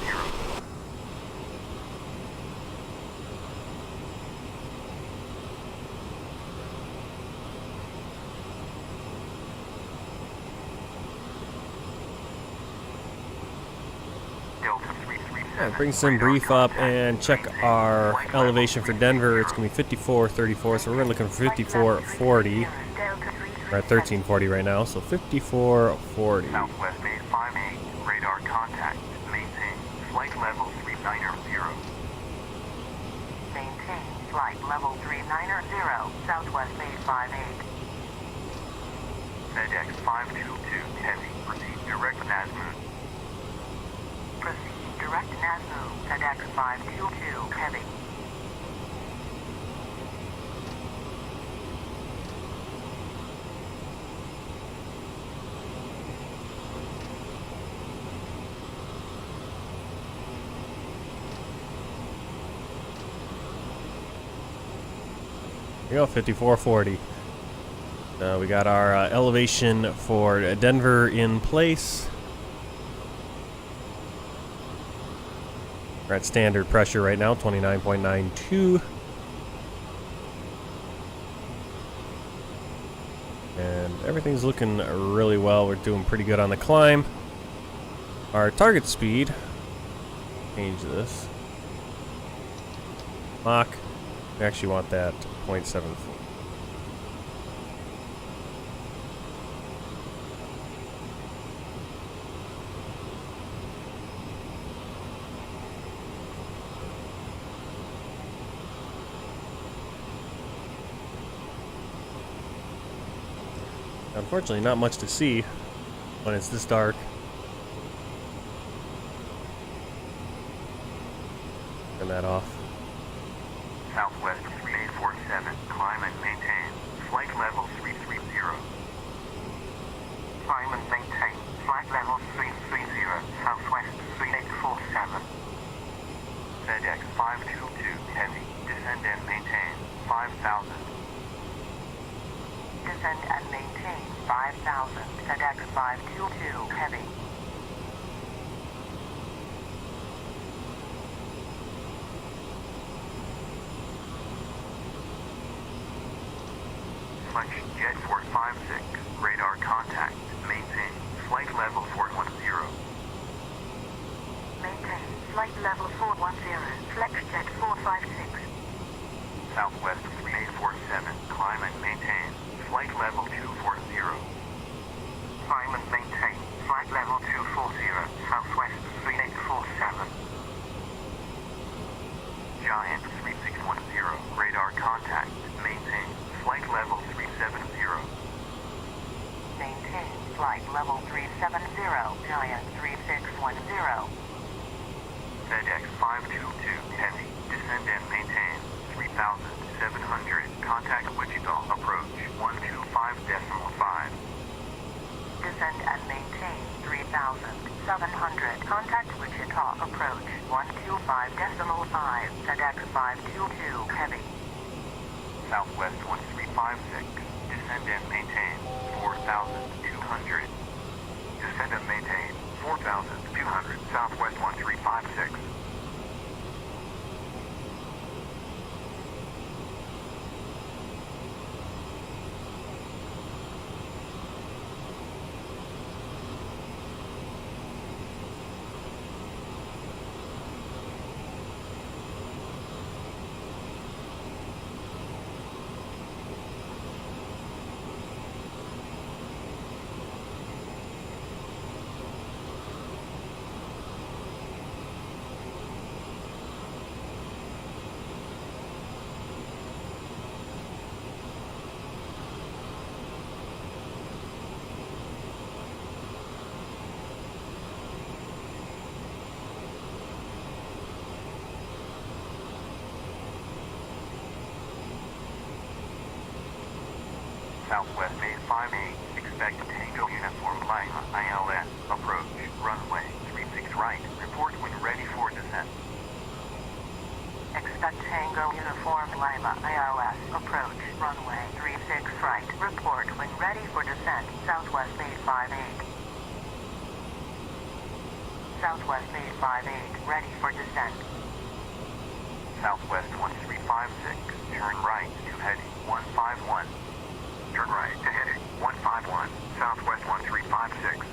[SPEAKER 4] Delta 337.
[SPEAKER 1] Yeah, bring some brief up and check our elevation for Denver. It's going to be 5434, so we're looking for 5440. We're at 1340 right now, so 5440.
[SPEAKER 4] Southwest 858, radar contact, maintain, flight level 390.
[SPEAKER 5] Maintain flight level 390, Southwest 858.
[SPEAKER 4] FedEx 522, heavy, proceed direct Nazmoon.
[SPEAKER 5] Proceed direct Nazmoon, FedEx 522, heavy.
[SPEAKER 1] Here we go, 5440. We got our elevation for Denver in place. We're at standard pressure right now, 29.92. And everything's looking really well. We're doing pretty good on the climb. Our target speed, change this. Mach, we actually want that 0.74. Unfortunately, not much to see when it's this dark. Turn that off.
[SPEAKER 4] Southwest 3847, climb and maintain, flight level 330. Climb and maintain, flight level 330, Southwest 3847. FedEx 522, heavy, descend and maintain, 5,000.
[SPEAKER 5] Descend and maintain 5,000, FedEx 522, heavy.
[SPEAKER 4] Flex Jet 456, radar contact, maintain, flight level 410.
[SPEAKER 5] Maintain flight level 410, Flex Jet 456.
[SPEAKER 4] Southwest 3847, climb and maintain, flight level 240. Climb and maintain, flight level 240, Southwest 3847. Giant 3610, radar contact, maintain, flight level 370.
[SPEAKER 5] Maintain flight level 370, Giant 3610.
[SPEAKER 4] FedEx 522, heavy, descend and maintain, 3,700, contact Wichita, approach 125.5.
[SPEAKER 5] Descend and maintain 3,700, contact Wichita, approach 125.5, FedEx 522, heavy.
[SPEAKER 4] Southwest 1356, descend and maintain, 4,200. Descend and maintain, 4,200, Southwest 1356. Southwest 858, expect Tango Uniform Lima, ILS, approach, runway 36 right, report when ready for descent.
[SPEAKER 5] Expect Tango Uniform Lima ILS, approach, runway 36 right, report when ready for descent, Southwest 858. Southwest 858, ready for descent.
[SPEAKER 4] Southwest 1356, turn right to heading 151. Turn right to heading 151, Southwest 1356.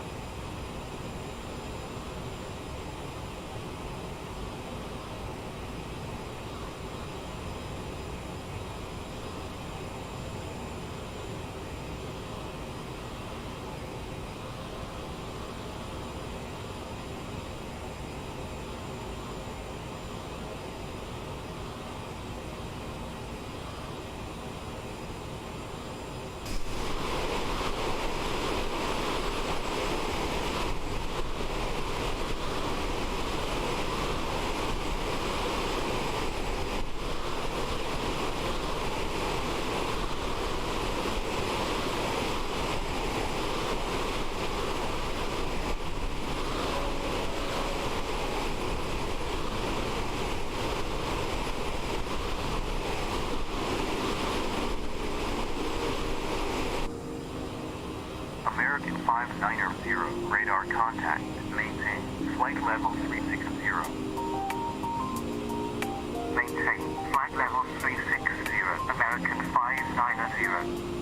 [SPEAKER 4] American 590, radar contact, maintain, flight level 360.
[SPEAKER 5] Maintain, flight level 360, American 590.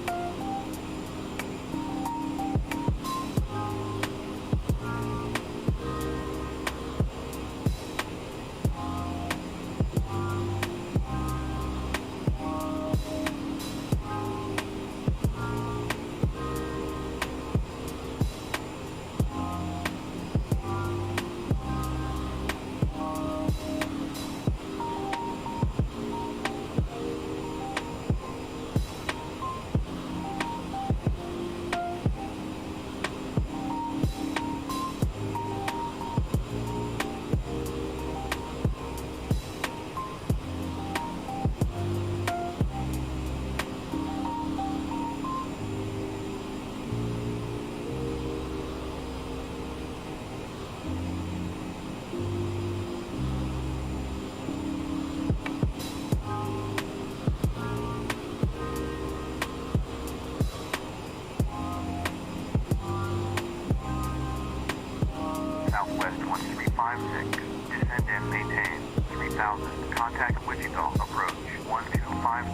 [SPEAKER 4] Southwest 1356, descend and maintain, 3000, contact Wichita, approach, 125.5.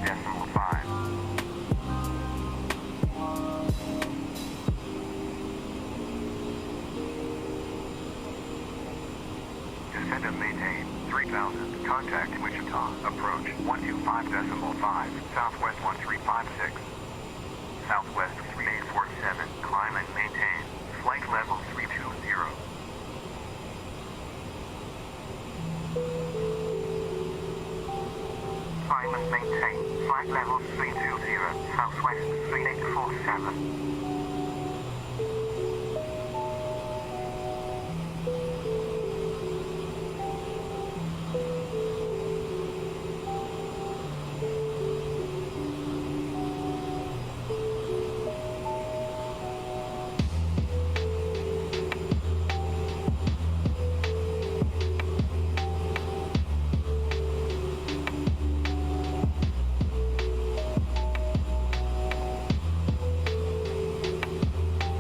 [SPEAKER 4] Descend and maintain, 3000, contact Wichita, approach, 125.5, Southwest 1356. Southwest 3847, climb and maintain, flight level 320.
[SPEAKER 5] Climb and maintain, flight level 320, Southwest 3847.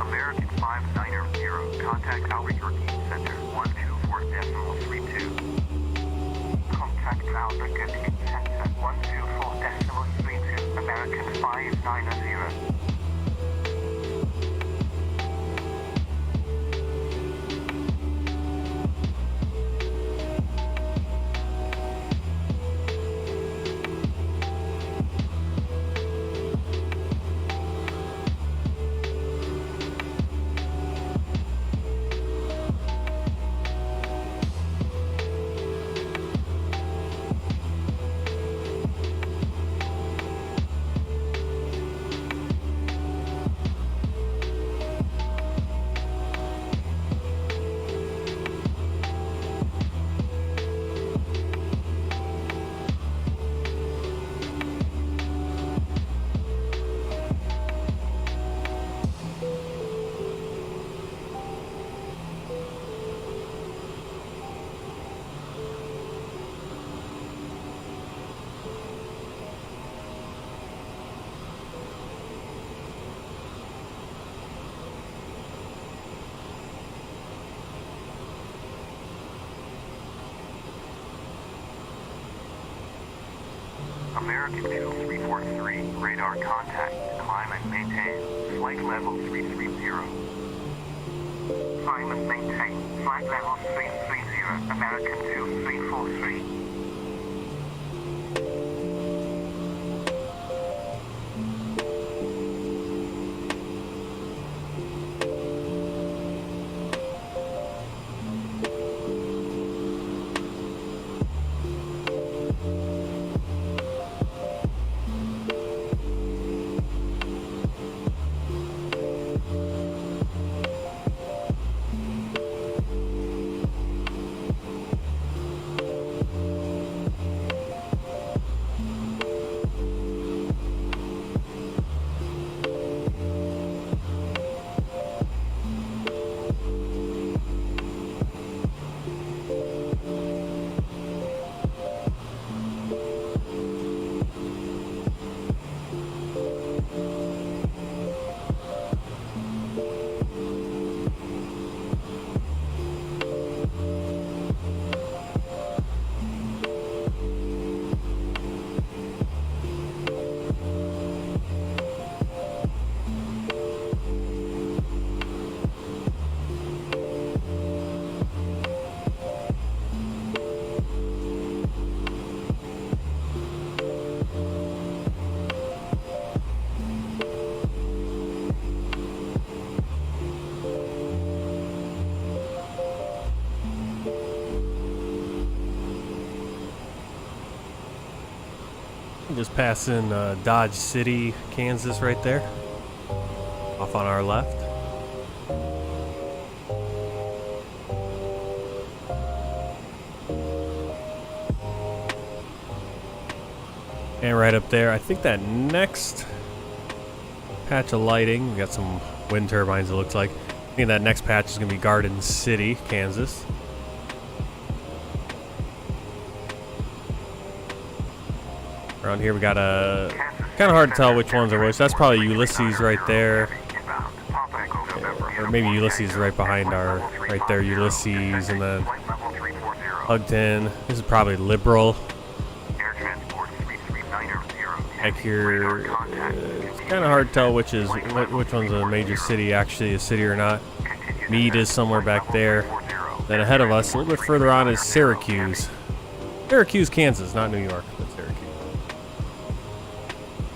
[SPEAKER 4] American 590, contact Albuquerque Center, 124.32.
[SPEAKER 5] Contact Albuquerque Center 124.32, American 590.
[SPEAKER 4] American 2343, radar contact, climb and maintain, flight level 330. Climb and maintain, flight level 330, American 2343.
[SPEAKER 1] Just passing Dodge City, Kansas right there. Off on our left. And right up there, I think that next patch of lighting, we got some wind turbines it looks like. I think that next patch is going to be Garden City, Kansas. Around here we got a kind of hard to tell which ones are which. That's probably Ulysses right there, or maybe Ulysses right behind our right there. Ulysses, and then Hugton. This is probably Liberal. Back here, it's kind of hard to tell which one's a major city, actually a city or not. Meade is somewhere back there. Then ahead of us, a little bit further on, is Syracuse. Syracuse, Kansas, not New York, but Syracuse.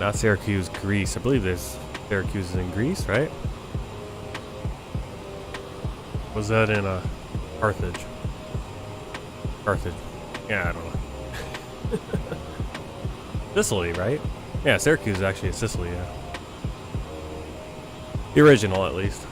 [SPEAKER 1] Not Syracuse, Greece. I believe there's Syracuse is in Greece, right? Was that in Carthage? Carthage. Yeah, I don't know. Sicily, right? Yeah, Syracuse is actually Sicily, yeah. The original, at least.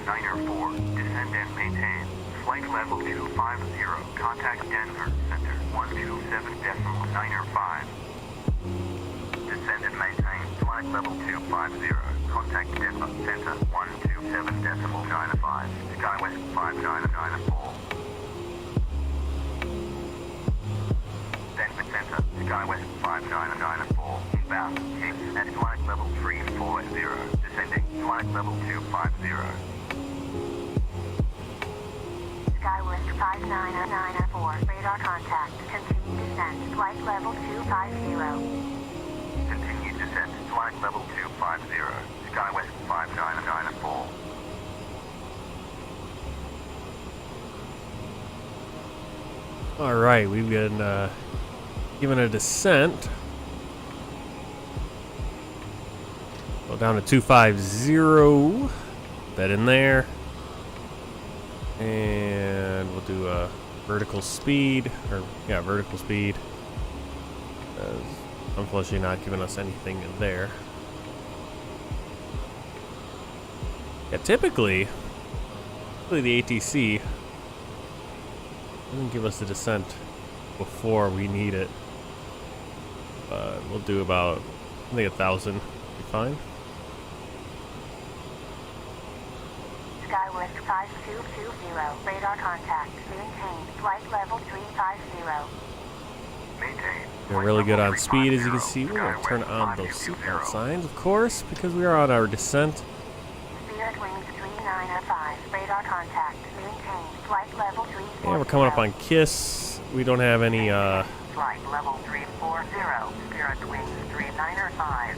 [SPEAKER 4] Niner 4, descend and maintain. Flight level 250, contact Denver Center 127.95. Descend and maintain. Flight level 250, contact Denver Center 127.95. SkyWest 5994. Denver Center, SkyWest 5994. Inbound, keep at flight level 340. Descending, flight level 250.
[SPEAKER 5] SkyWest 5994, radar contact. Continue descent, flight level 250.
[SPEAKER 4] Continue descent, flight level 250. SkyWest 5994.
[SPEAKER 1] All right, we've been given a descent. Go down to 250. That in there. And we'll do a vertical speed, vertical speed. Unfortunately, not giving us anything there. Yeah, typically the ATC doesn't give us the descent before we need it. But we'll do about, I think, 1,000. Be fine.
[SPEAKER 5] SkyWest 5220, radar contact. Maintain, flight level 350.
[SPEAKER 4] Maintain.
[SPEAKER 1] We're really good on speed, as you can see. We're going to turn on those seatbelt signs, of course, because we are on our descent.
[SPEAKER 5] Spirit wings 3905, radar contact. Maintain, flight level 340.
[SPEAKER 1] And we're coming up on KISS. We don't have any
[SPEAKER 5] Flight level 340, Spirit wings 3905.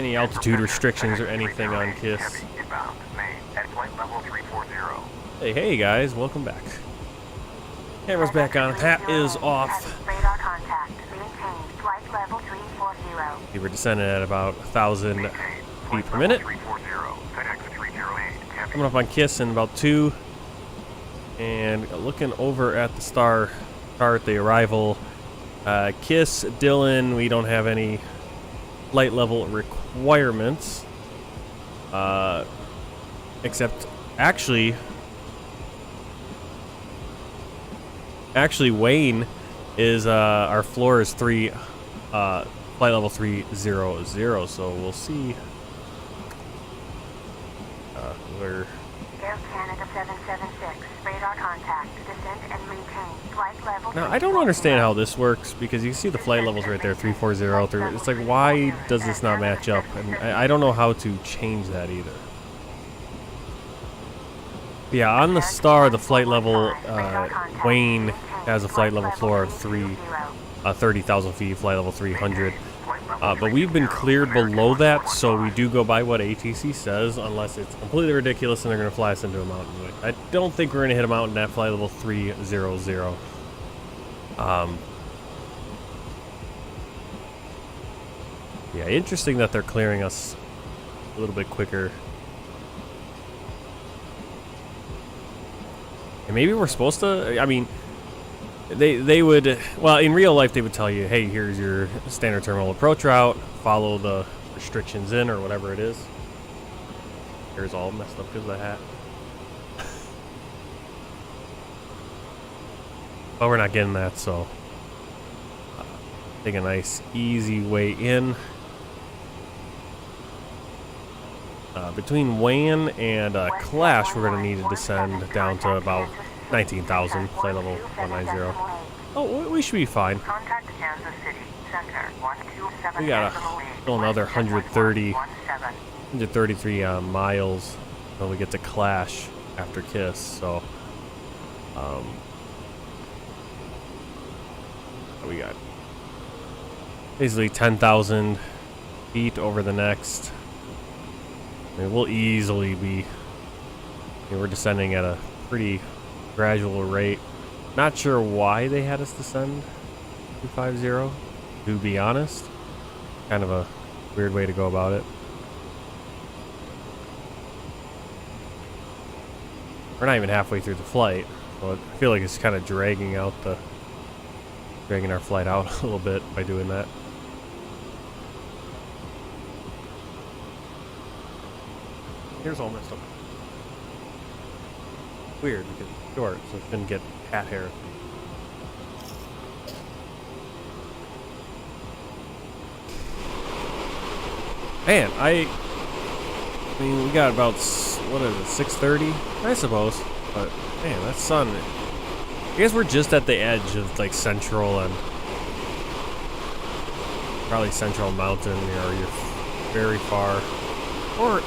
[SPEAKER 1] any altitude restrictions or anything on KISS.
[SPEAKER 4] Inbound, main, at flight level 340.
[SPEAKER 1] Hey guys, welcome back. Camera's back on. Hat is off.
[SPEAKER 5] Radar contact. Maintain, flight level 340.
[SPEAKER 1] We were descending at about 1,000 feet per minute.
[SPEAKER 4] 340, FedEx 308.
[SPEAKER 1] Coming up on KISS in about 2. And looking over at the star chart, the arrival. KISS, Dylan, we don't have any flight level requirements. Except, actually, Wayne is, our floor is flight level 300, so we'll see where.
[SPEAKER 5] Air Canada 776, radar contact. Descend and maintain, flight level.
[SPEAKER 1] Now, I don't understand how this works, because you can see the flight levels right there, 340. It's like, why does this not match up? And I don't know how to change that either. Yeah, on the star, the flight level, Wayne has a flight level floor of 30,000 feet, flight level 300. But we've been cleared below that, so we do go by what ATC says, unless it's completely ridiculous and they're going to fly us into a mountain. I don't think we're going to hit a mountain at flight level 300. Yeah, interesting that they're clearing us a little bit quicker. And maybe we're supposed to, I mean, they would, well, in real life they would tell you, hey, here's your standard terminal approach route, follow the restrictions in, or whatever it is. Here's all messed up because of the hat. But we're not getting that, so take a nice easy way in. Between Wayne and Clash, we're going to need to descend down to about 19,000, flight level 190. Oh, we should be fine. We got still another 133 miles until we get to Clash after KISS, so we got basically 10,000 feet over the next. I mean, we'll easily be, we're descending at a pretty gradual rate. Not sure why they had us descend 250, to be honest. Kind of a weird way to go about it. We're not even halfway through the flight, so I feel like it's kind of dragging our flight out a little bit by doing that. Here's all messed up. Weird because it's short, so it shouldn't get cat hair. Man, I mean, we got about, what is it, 6:30, I suppose. But man, that sun. I guess we're just at the edge of like Central and probably Central Mountain. You know, you're very far, or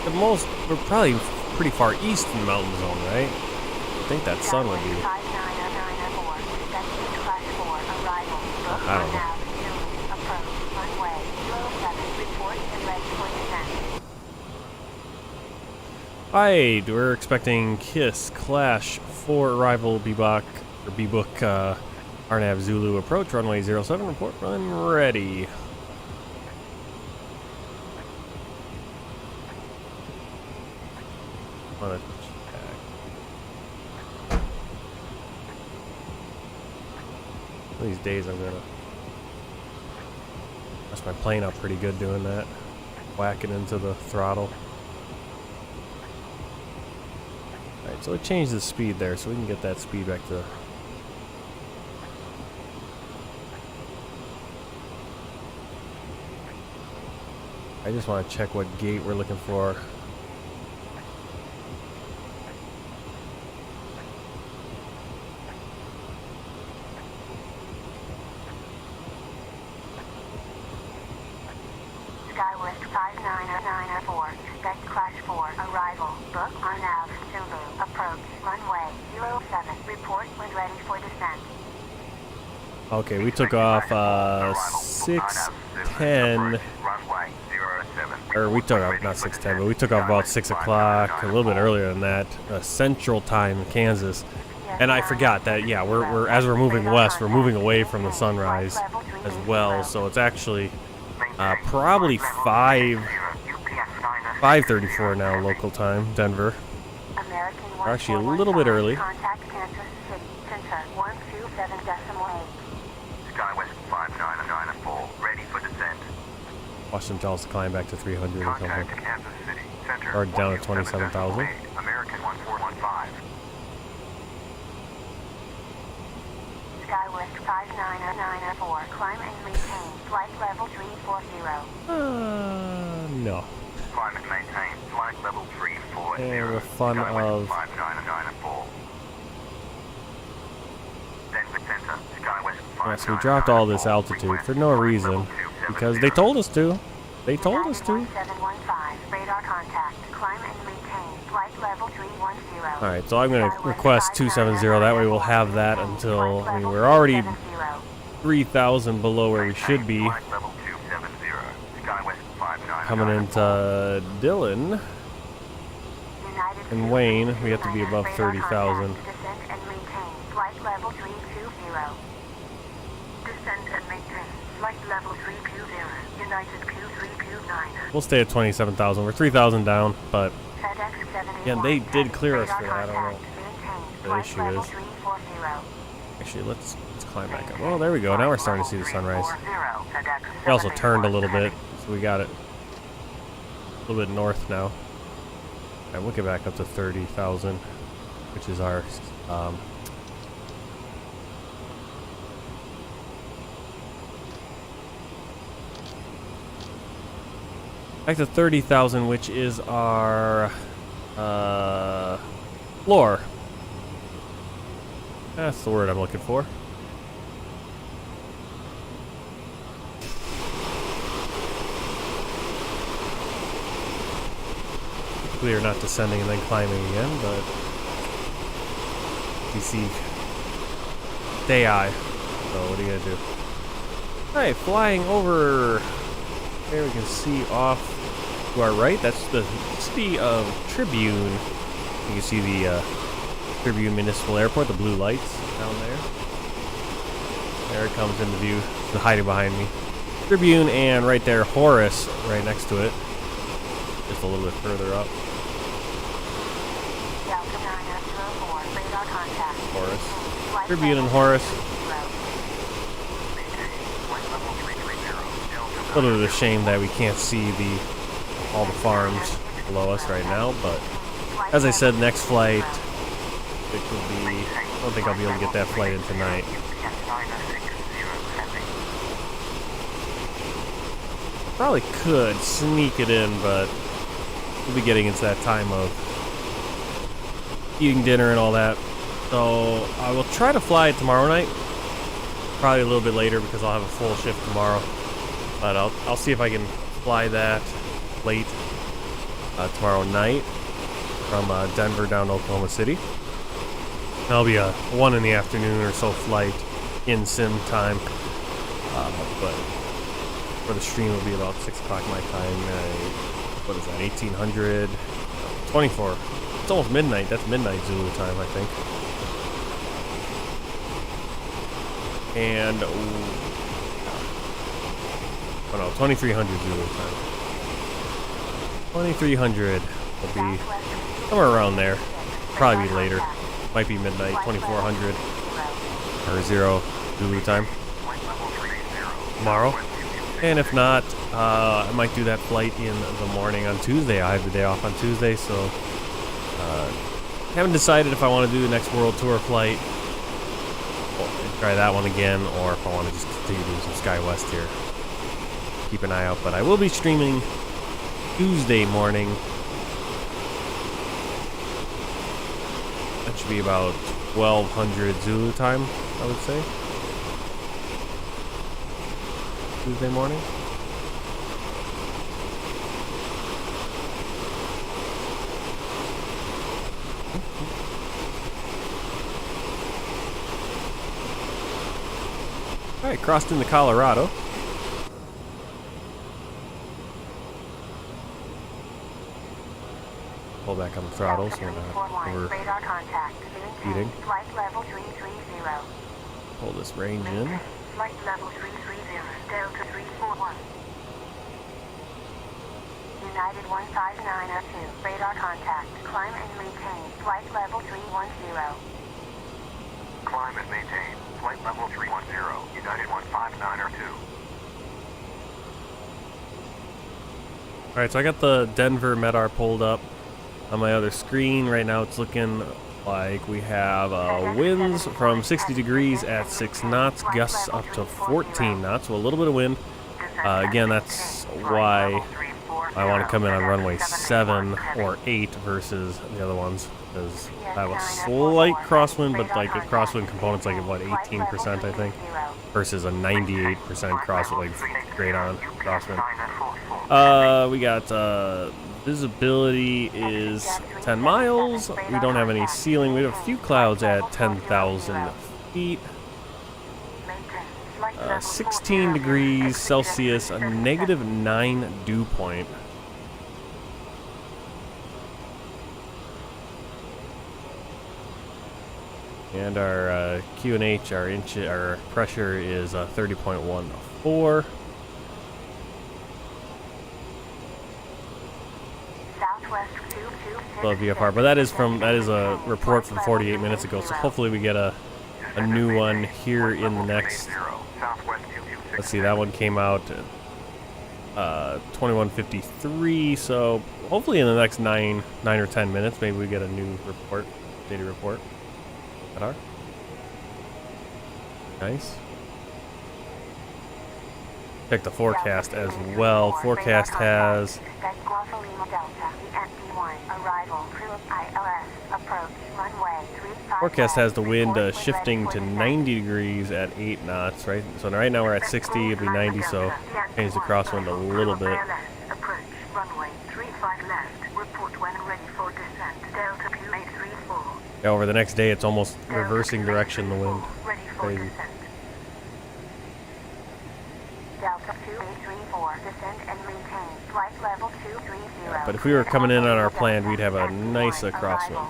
[SPEAKER 1] the most. We're probably pretty far east in the mountain zone, right? I think that sun would be. I don't know. Alright, we're expecting KISS Clash 4 arrival B-Book RNAV Zulu approach runway 07 report run ready. Wanna check. One of these days I'm gonna mess my plane up pretty good doing that. Whack it into the throttle. Alright, so it changed the speed there, so we can get that speed back to... I just want to check what gate we're looking for.
[SPEAKER 5] SkyWest 59994, expect Clash 4, arrival, book RNAV, Zulu, approach, runway 07, report when ready for descent.
[SPEAKER 1] Okay, we took off 6:10, or we took off, not 6:10, but we took off about 6 o'clock, a little bit earlier than that, Central Time in Kansas. And I forgot that, yeah, we're as we're moving west, we're moving away from the sunrise as well, so it's actually probably 5:34 now local time, Denver. We're actually a little bit early.
[SPEAKER 4] SkyWest 59994, ready for descent.
[SPEAKER 1] Washington tells us to climb back to 300 or something.
[SPEAKER 4] Contact Kansas City Center.
[SPEAKER 1] Or down to 27,000.
[SPEAKER 4] American 1415.
[SPEAKER 5] SkyWest 59994, climb and maintain, flight level 340.
[SPEAKER 1] No.
[SPEAKER 4] Climb and maintain, flight level 340.
[SPEAKER 1] And the fun of...
[SPEAKER 4] 59994. Denver Center, SkyWest 59994.
[SPEAKER 1] Yes, we dropped all this altitude for no reason. Because they told us to. They told us to.
[SPEAKER 5] 715, radar contact, climb and maintain, flight level 310.
[SPEAKER 1] Alright, so I'm going to request 270. That way we'll have that until... I mean, we're already 3,000 below where we should be.
[SPEAKER 4] Flight level 270. SkyWest 59994.
[SPEAKER 1] Coming into Dillon and Wayne, we have to be above 30,000.
[SPEAKER 5] Descent and maintain, flight level 320. Descent and maintain, flight level 320, United Q3Q9.
[SPEAKER 1] We'll stay at 27,000. We're 3,000 down, but
[SPEAKER 5] FedEx 71,
[SPEAKER 1] yeah, they did clear us for that. I don't know
[SPEAKER 5] maintain,
[SPEAKER 1] what the issue is.
[SPEAKER 5] 340.
[SPEAKER 1] Actually, let's climb back up. Oh, there we go. Now we're starting to see the sunrise. We also turned a little bit, so we got it a little bit north now. Alright, we'll get back up to 30,000, which is our back to 30,000, which is our floor. That's the word I'm looking for. We are not descending and then climbing again, but you see day eye. So what are you gonna do? Alright, flying over. There we can see off to our right. That's the city of Tribune. You can see the Tribune Municipal Airport, the blue lights down there. There it comes into view. It's hiding behind me. Tribune, and right there, Horace, right next to it. Just a little bit further up. Horace. Tribune and Horace. A little bit of a shame that we can't see all the farms below us right now, but as I said, next flight, it could be, I don't think I'll be able to get that flight in tonight. Probably could sneak it in, but we'll be getting into that time of eating dinner and all that. So I will try to fly it tomorrow night. Probably a little bit later because I'll have a full shift tomorrow. But I'll see if I can fly that late tomorrow night from Denver down to Oklahoma City. That'll be a 1 in the afternoon or so flight in sim time. But for the stream, it'll be about 6 o'clock my time. What is that? 1800, 24. It's almost midnight. That's midnight Zulu time, I think. And oh no, 2300 Zulu time. 2300 will be somewhere around there. Probably be later. Might be midnight, 2400 or 0 Zulu time tomorrow. And if not, I might do that flight in the morning on Tuesday. I have the day off on Tuesday, so haven't decided if I want to do the next World Tour flight, or try that one again, or if I want to just continue doing some SkyWest here. Keep an eye out, but I will be streaming Tuesday morning. That should be about 1200 Zulu time, I would say. Tuesday morning. All right, crossed into Colorado. Pull back on the throttle so we're not overheating.
[SPEAKER 5] Flight level 330.
[SPEAKER 1] Pull this range in.
[SPEAKER 5] Flight level 330, Delta 341. United 15902, radar contact. Climb and maintain. Flight level 310.
[SPEAKER 4] Climb and maintain. Flight level 310. United 15902.
[SPEAKER 1] Alright, so I got the Denver MEDAR pulled up on my other screen. Right now it's looking like we have winds from 60 degrees at 6 knots, gusts up to 14 knots, so a little bit of wind. Again, that's why I want to come in on runway 7 or 8 versus the other ones, because I have a slight crosswind, but like a crosswind component's like, what, 18% I think, versus a 98% crosswind, like straight on crosswind. We got visibility is 10 miles. We don't have any ceiling. We have a few clouds at 10,000 feet. 16 degrees Celsius, a -9 dew point. And our QNH, our pressure is 30.14. VFR, but that is a report from 48 minutes ago, so hopefully we get a new one here in the next, let's see, that one came out 21:53, so hopefully in the next 9 or 10 minutes maybe we get a new report, data report. Nice. Check the forecast as well. Forecast has the wind shifting to 90 degrees at 8 knots, right? So right now we're at 60, it'll be 90, so change the crosswind a little bit. Yeah, over the next day it's almost reversing direction, the wind. Crazy. But if we were coming in on our plan, we'd have a nice crosswind.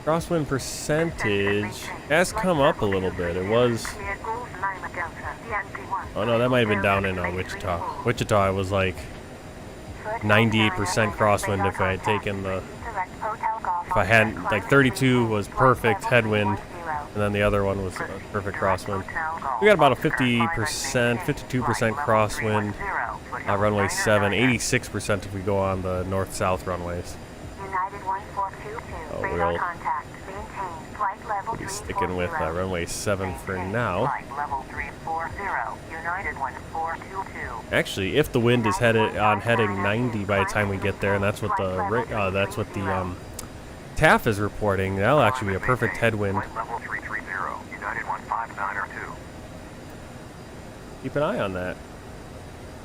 [SPEAKER 1] Crosswind percentage has come up a little bit. It was... Oh no, that might have been down in Wichita. Wichita was like 98% crosswind if I had taken the... If I hadn't... Like 32 was perfect headwind. and then the other one was a perfect crosswind. We got about a 50%, 52% crosswind. Runway 7, 86% if we go on the north-south runways.
[SPEAKER 5] United 1422,
[SPEAKER 1] Oh,
[SPEAKER 5] radar
[SPEAKER 1] we'll
[SPEAKER 5] contact, maintain, flight level
[SPEAKER 1] be sticking with
[SPEAKER 5] 340.
[SPEAKER 1] runway 7 for now.
[SPEAKER 5] Flight level 340, United 1422.
[SPEAKER 1] Actually, if the wind is headed on heading 90 by the time we get there, and that's what the TAF is reporting, that'll actually be a perfect headwind.
[SPEAKER 4] Flight level 330, United 15902.
[SPEAKER 1] Keep an eye on that.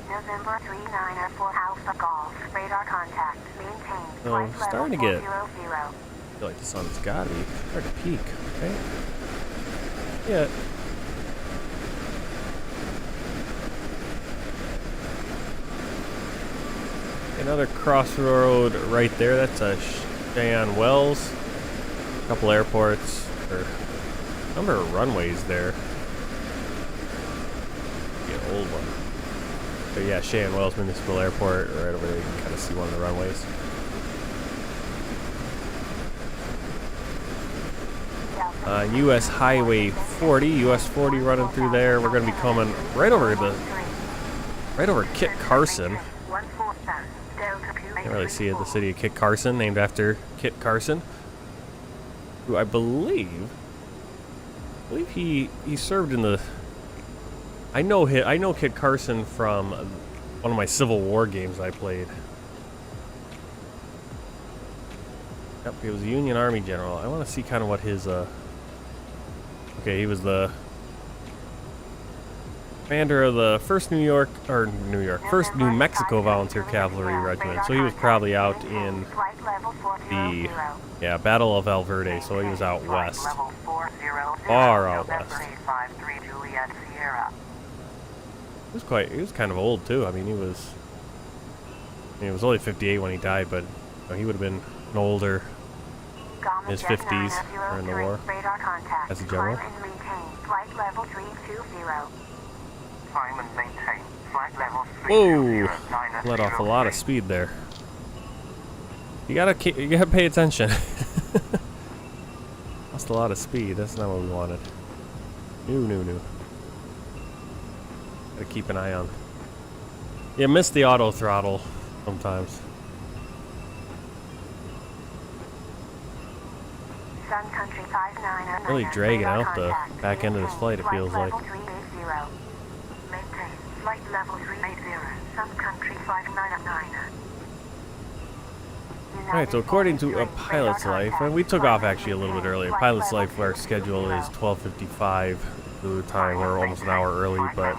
[SPEAKER 5] November 394 Alpha Golf, radar contact, maintain,
[SPEAKER 1] So,
[SPEAKER 5] flight
[SPEAKER 1] starting to
[SPEAKER 5] level
[SPEAKER 1] get-
[SPEAKER 5] 400.
[SPEAKER 1] I feel like the sun's gotta be starting to peak, right? Yeah. Another crossroad right there. That's a Cheyenne Wells. A couple airports, or a number of runways there. The old one. But yeah, Cheyenne Wells Municipal Airport, right over there. You can kind of see one of the runways. US Highway 40, US 40 running through there. We're going to be coming right over Kit Carson. Can't really see it. The city of Kit Carson, named after Kit Carson, who I believe he served in the. I know Kit Carson from one of my Civil War games I played. Yep, he was a Union Army general. I want to see kind of what his Okay, he was the commander of the 1st First New Mexico Volunteer Cavalry Regiment. So he was probably out in the Battle of El Verde. So he was out west, far out west. He was kind of old too. I mean, he was only 58 when he died, but he would have been an older. In his 50s during the war as a general. Whoa! Let off a lot of speed there. You gotta pay attention. Lost a lot of speed. That's not what we wanted. No. Gotta keep an eye on. You miss the auto throttle sometimes. Really dragging out the back end of this flight, it feels like. Alright, so according to a pilot's life, and we took off actually a little bit earlier. Pilot's life, our schedule is 12:55 the time. We're almost an hour early, but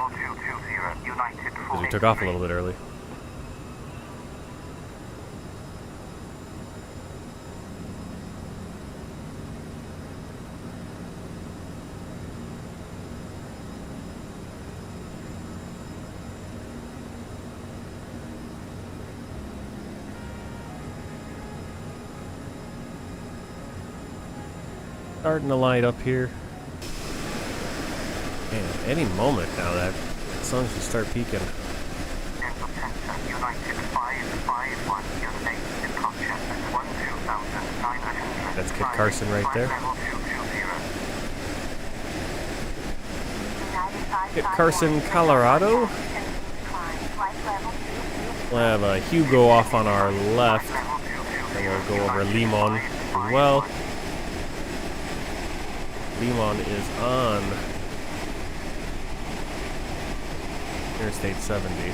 [SPEAKER 1] because we took off a little bit early. Starting to light up here. Man, any moment now that the sun should start peaking. That's Kit Carson right there. Kit Carson, Colorado. We'll have a Hugo off on our left. And we'll go over Limon as well. Limon is on Interstate 70.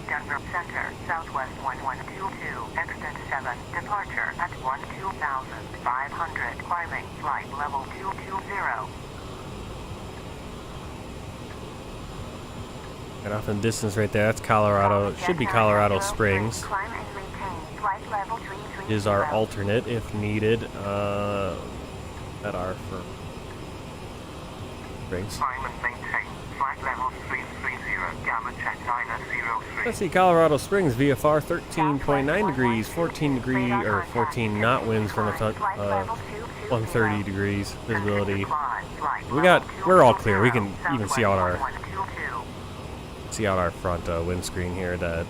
[SPEAKER 5] Denver Center, Southwest 1122, exit 7, departure at 12,500, climbing, flight level 220.
[SPEAKER 1] Got off in the distance right there. That's Colorado. It should be Colorado Springs.
[SPEAKER 5] Climb and maintain, flight level 330.
[SPEAKER 1] Is our alternate if needed. At our for Springs.
[SPEAKER 4] Climb and maintain, flight level 330, Gamma check 903.
[SPEAKER 1] Let's see, Colorado Springs VFR 13.9 degrees, 14 knot winds from 130 degrees visibility. We're all clear. We can even see out our front windscreen here. That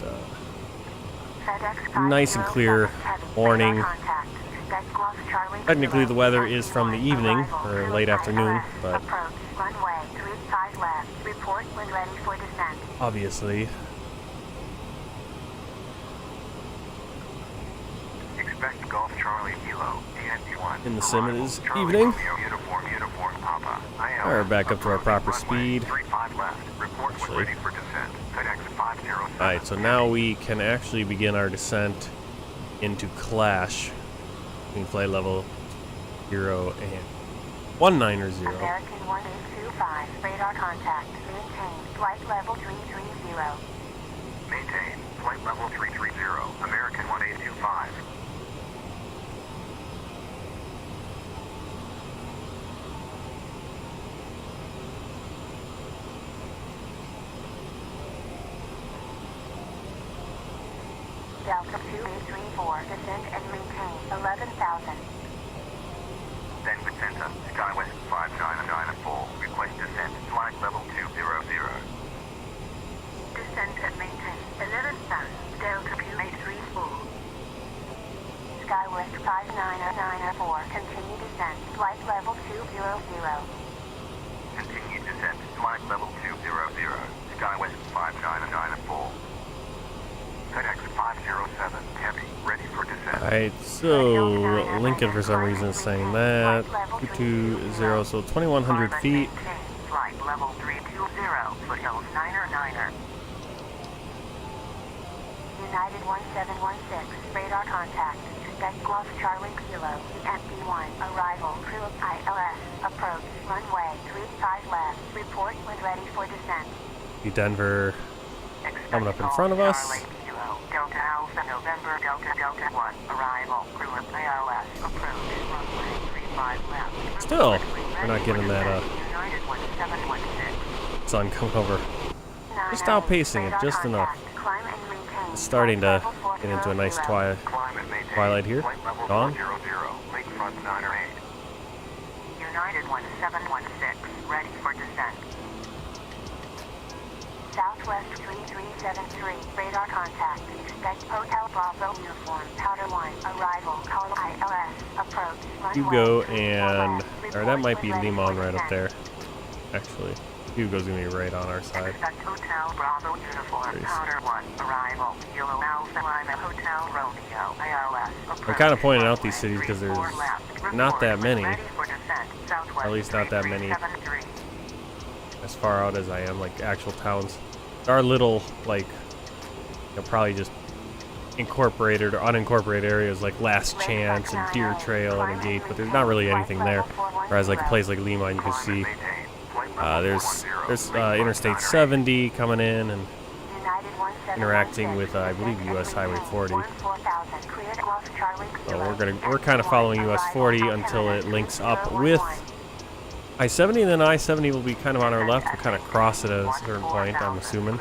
[SPEAKER 1] nice and clear morning. Technically, the weather is from the evening or late afternoon, but obviously.
[SPEAKER 4] Expect Golf Charlie Kilo, AMD1.
[SPEAKER 1] In the sim it is evening.
[SPEAKER 4] Uniform Papa.
[SPEAKER 1] We're back up to our proper speed.
[SPEAKER 4] 35 left. Report when ready for descent. FedEx 507.
[SPEAKER 1] Alright, so now we can actually begin our descent into Clash between flight level 0 and 190.
[SPEAKER 5] American 1825, radar contact. Maintain flight level 330.
[SPEAKER 4] Maintain flight level 330. American 1825.
[SPEAKER 5] Delta 2834, descend and maintain 11,000.
[SPEAKER 4] Denver Center, SkyWest 5994. Request descent. Flight level 200.
[SPEAKER 5] Descend and maintain 11,000. Delta 2834. SkyWest 5994, continue descent. Flight level 200.
[SPEAKER 4] Continue descent. Flight level 200. SkyWest 5994. FedEx 507. Heavy. Ready for descent.
[SPEAKER 1] Alright, so Lincoln for some reason is saying that. 220, so 2,100 feet.
[SPEAKER 5] Flight level 320. Foothills 9er. United 1716, radar contact. Expect Golf Charlie Kilo, EMP1, arrival, crew of ILS, approach, runway 35 left, report when ready for descent.
[SPEAKER 1] See Denver coming up in front of us.
[SPEAKER 5] Charlie Kilo, Delta Alpha November Delta 1, arrival, crew of ILS, approach, runway 35 left.
[SPEAKER 1] Still, we're not getting that
[SPEAKER 5] United 1716.
[SPEAKER 1] sun coming over. Just outpacing it just enough. It's starting to get into a nice twilight here. Dawn.
[SPEAKER 4] Lakefront 908.
[SPEAKER 5] United 1716, ready for descent. Southwest 3373, radar contact. Expect Hotel Bravo uniform, Powder 1, arrival, call ILS, approach, runway.
[SPEAKER 1] Hugo and, or that might be Limon right up there. Actually, Hugo's gonna be right on our side.
[SPEAKER 5] Expect Hotel Bravo uniform, Powder 1, arrival, Kilo Alpha Lima Hotel Romeo, ILS, approach.
[SPEAKER 1] I'm kind of pointing out these cities because there's not that many.
[SPEAKER 5] Ready for descent. Southwest
[SPEAKER 1] At least not that many
[SPEAKER 5] 3373.
[SPEAKER 1] as far out as I am, like actual towns. There are little, like, probably just incorporated or unincorporated areas like Last Chance and Deer Trail and a Gate, but there's not really anything there. Whereas like a place like Lima, you can see there's Interstate 70 coming in and interacting with I believe US Highway 40. So we're kind of following US 40 until it links up with I-70, and then I-70 will be kind of on our left. We'll kind of cross it at a certain point, I'm assuming.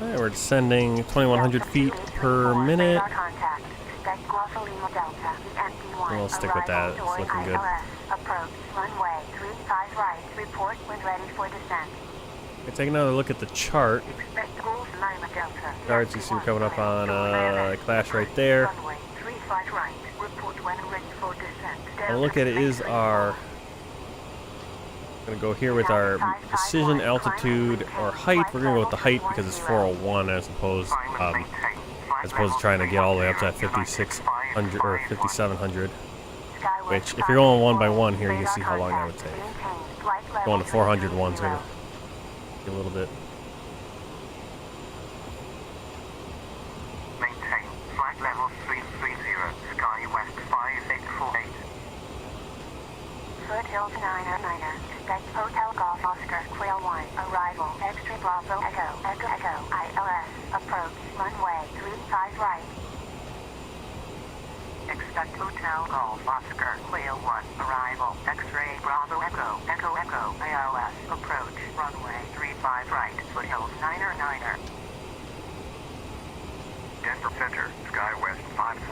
[SPEAKER 1] Alright, we're descending 2,100 feet per minute. And we'll stick with that. It's looking good. Okay, take another look at the chart. Charts, you see we're coming up on Clash right there. And look at it is our, gonna go here with our precision, altitude, or height. We're gonna go with the height because it's 401 as opposed to trying to get all the way up to that 5,600 or 5,700. Which, if you're going one by one here, you can see how long that would take. Going to 400 one's gonna be a little bit.
[SPEAKER 4] Maintain flight level 330, SkyWest 5848.
[SPEAKER 5] Foothills 9er, expect Hotel Golf Oscar, Quail 1, arrival, Extra Bravo Echo, ILS, approach, runway 35 right. Expect Hotel Golf Oscar, Quail 1, arrival, X-Ray Bravo Echo, ILS,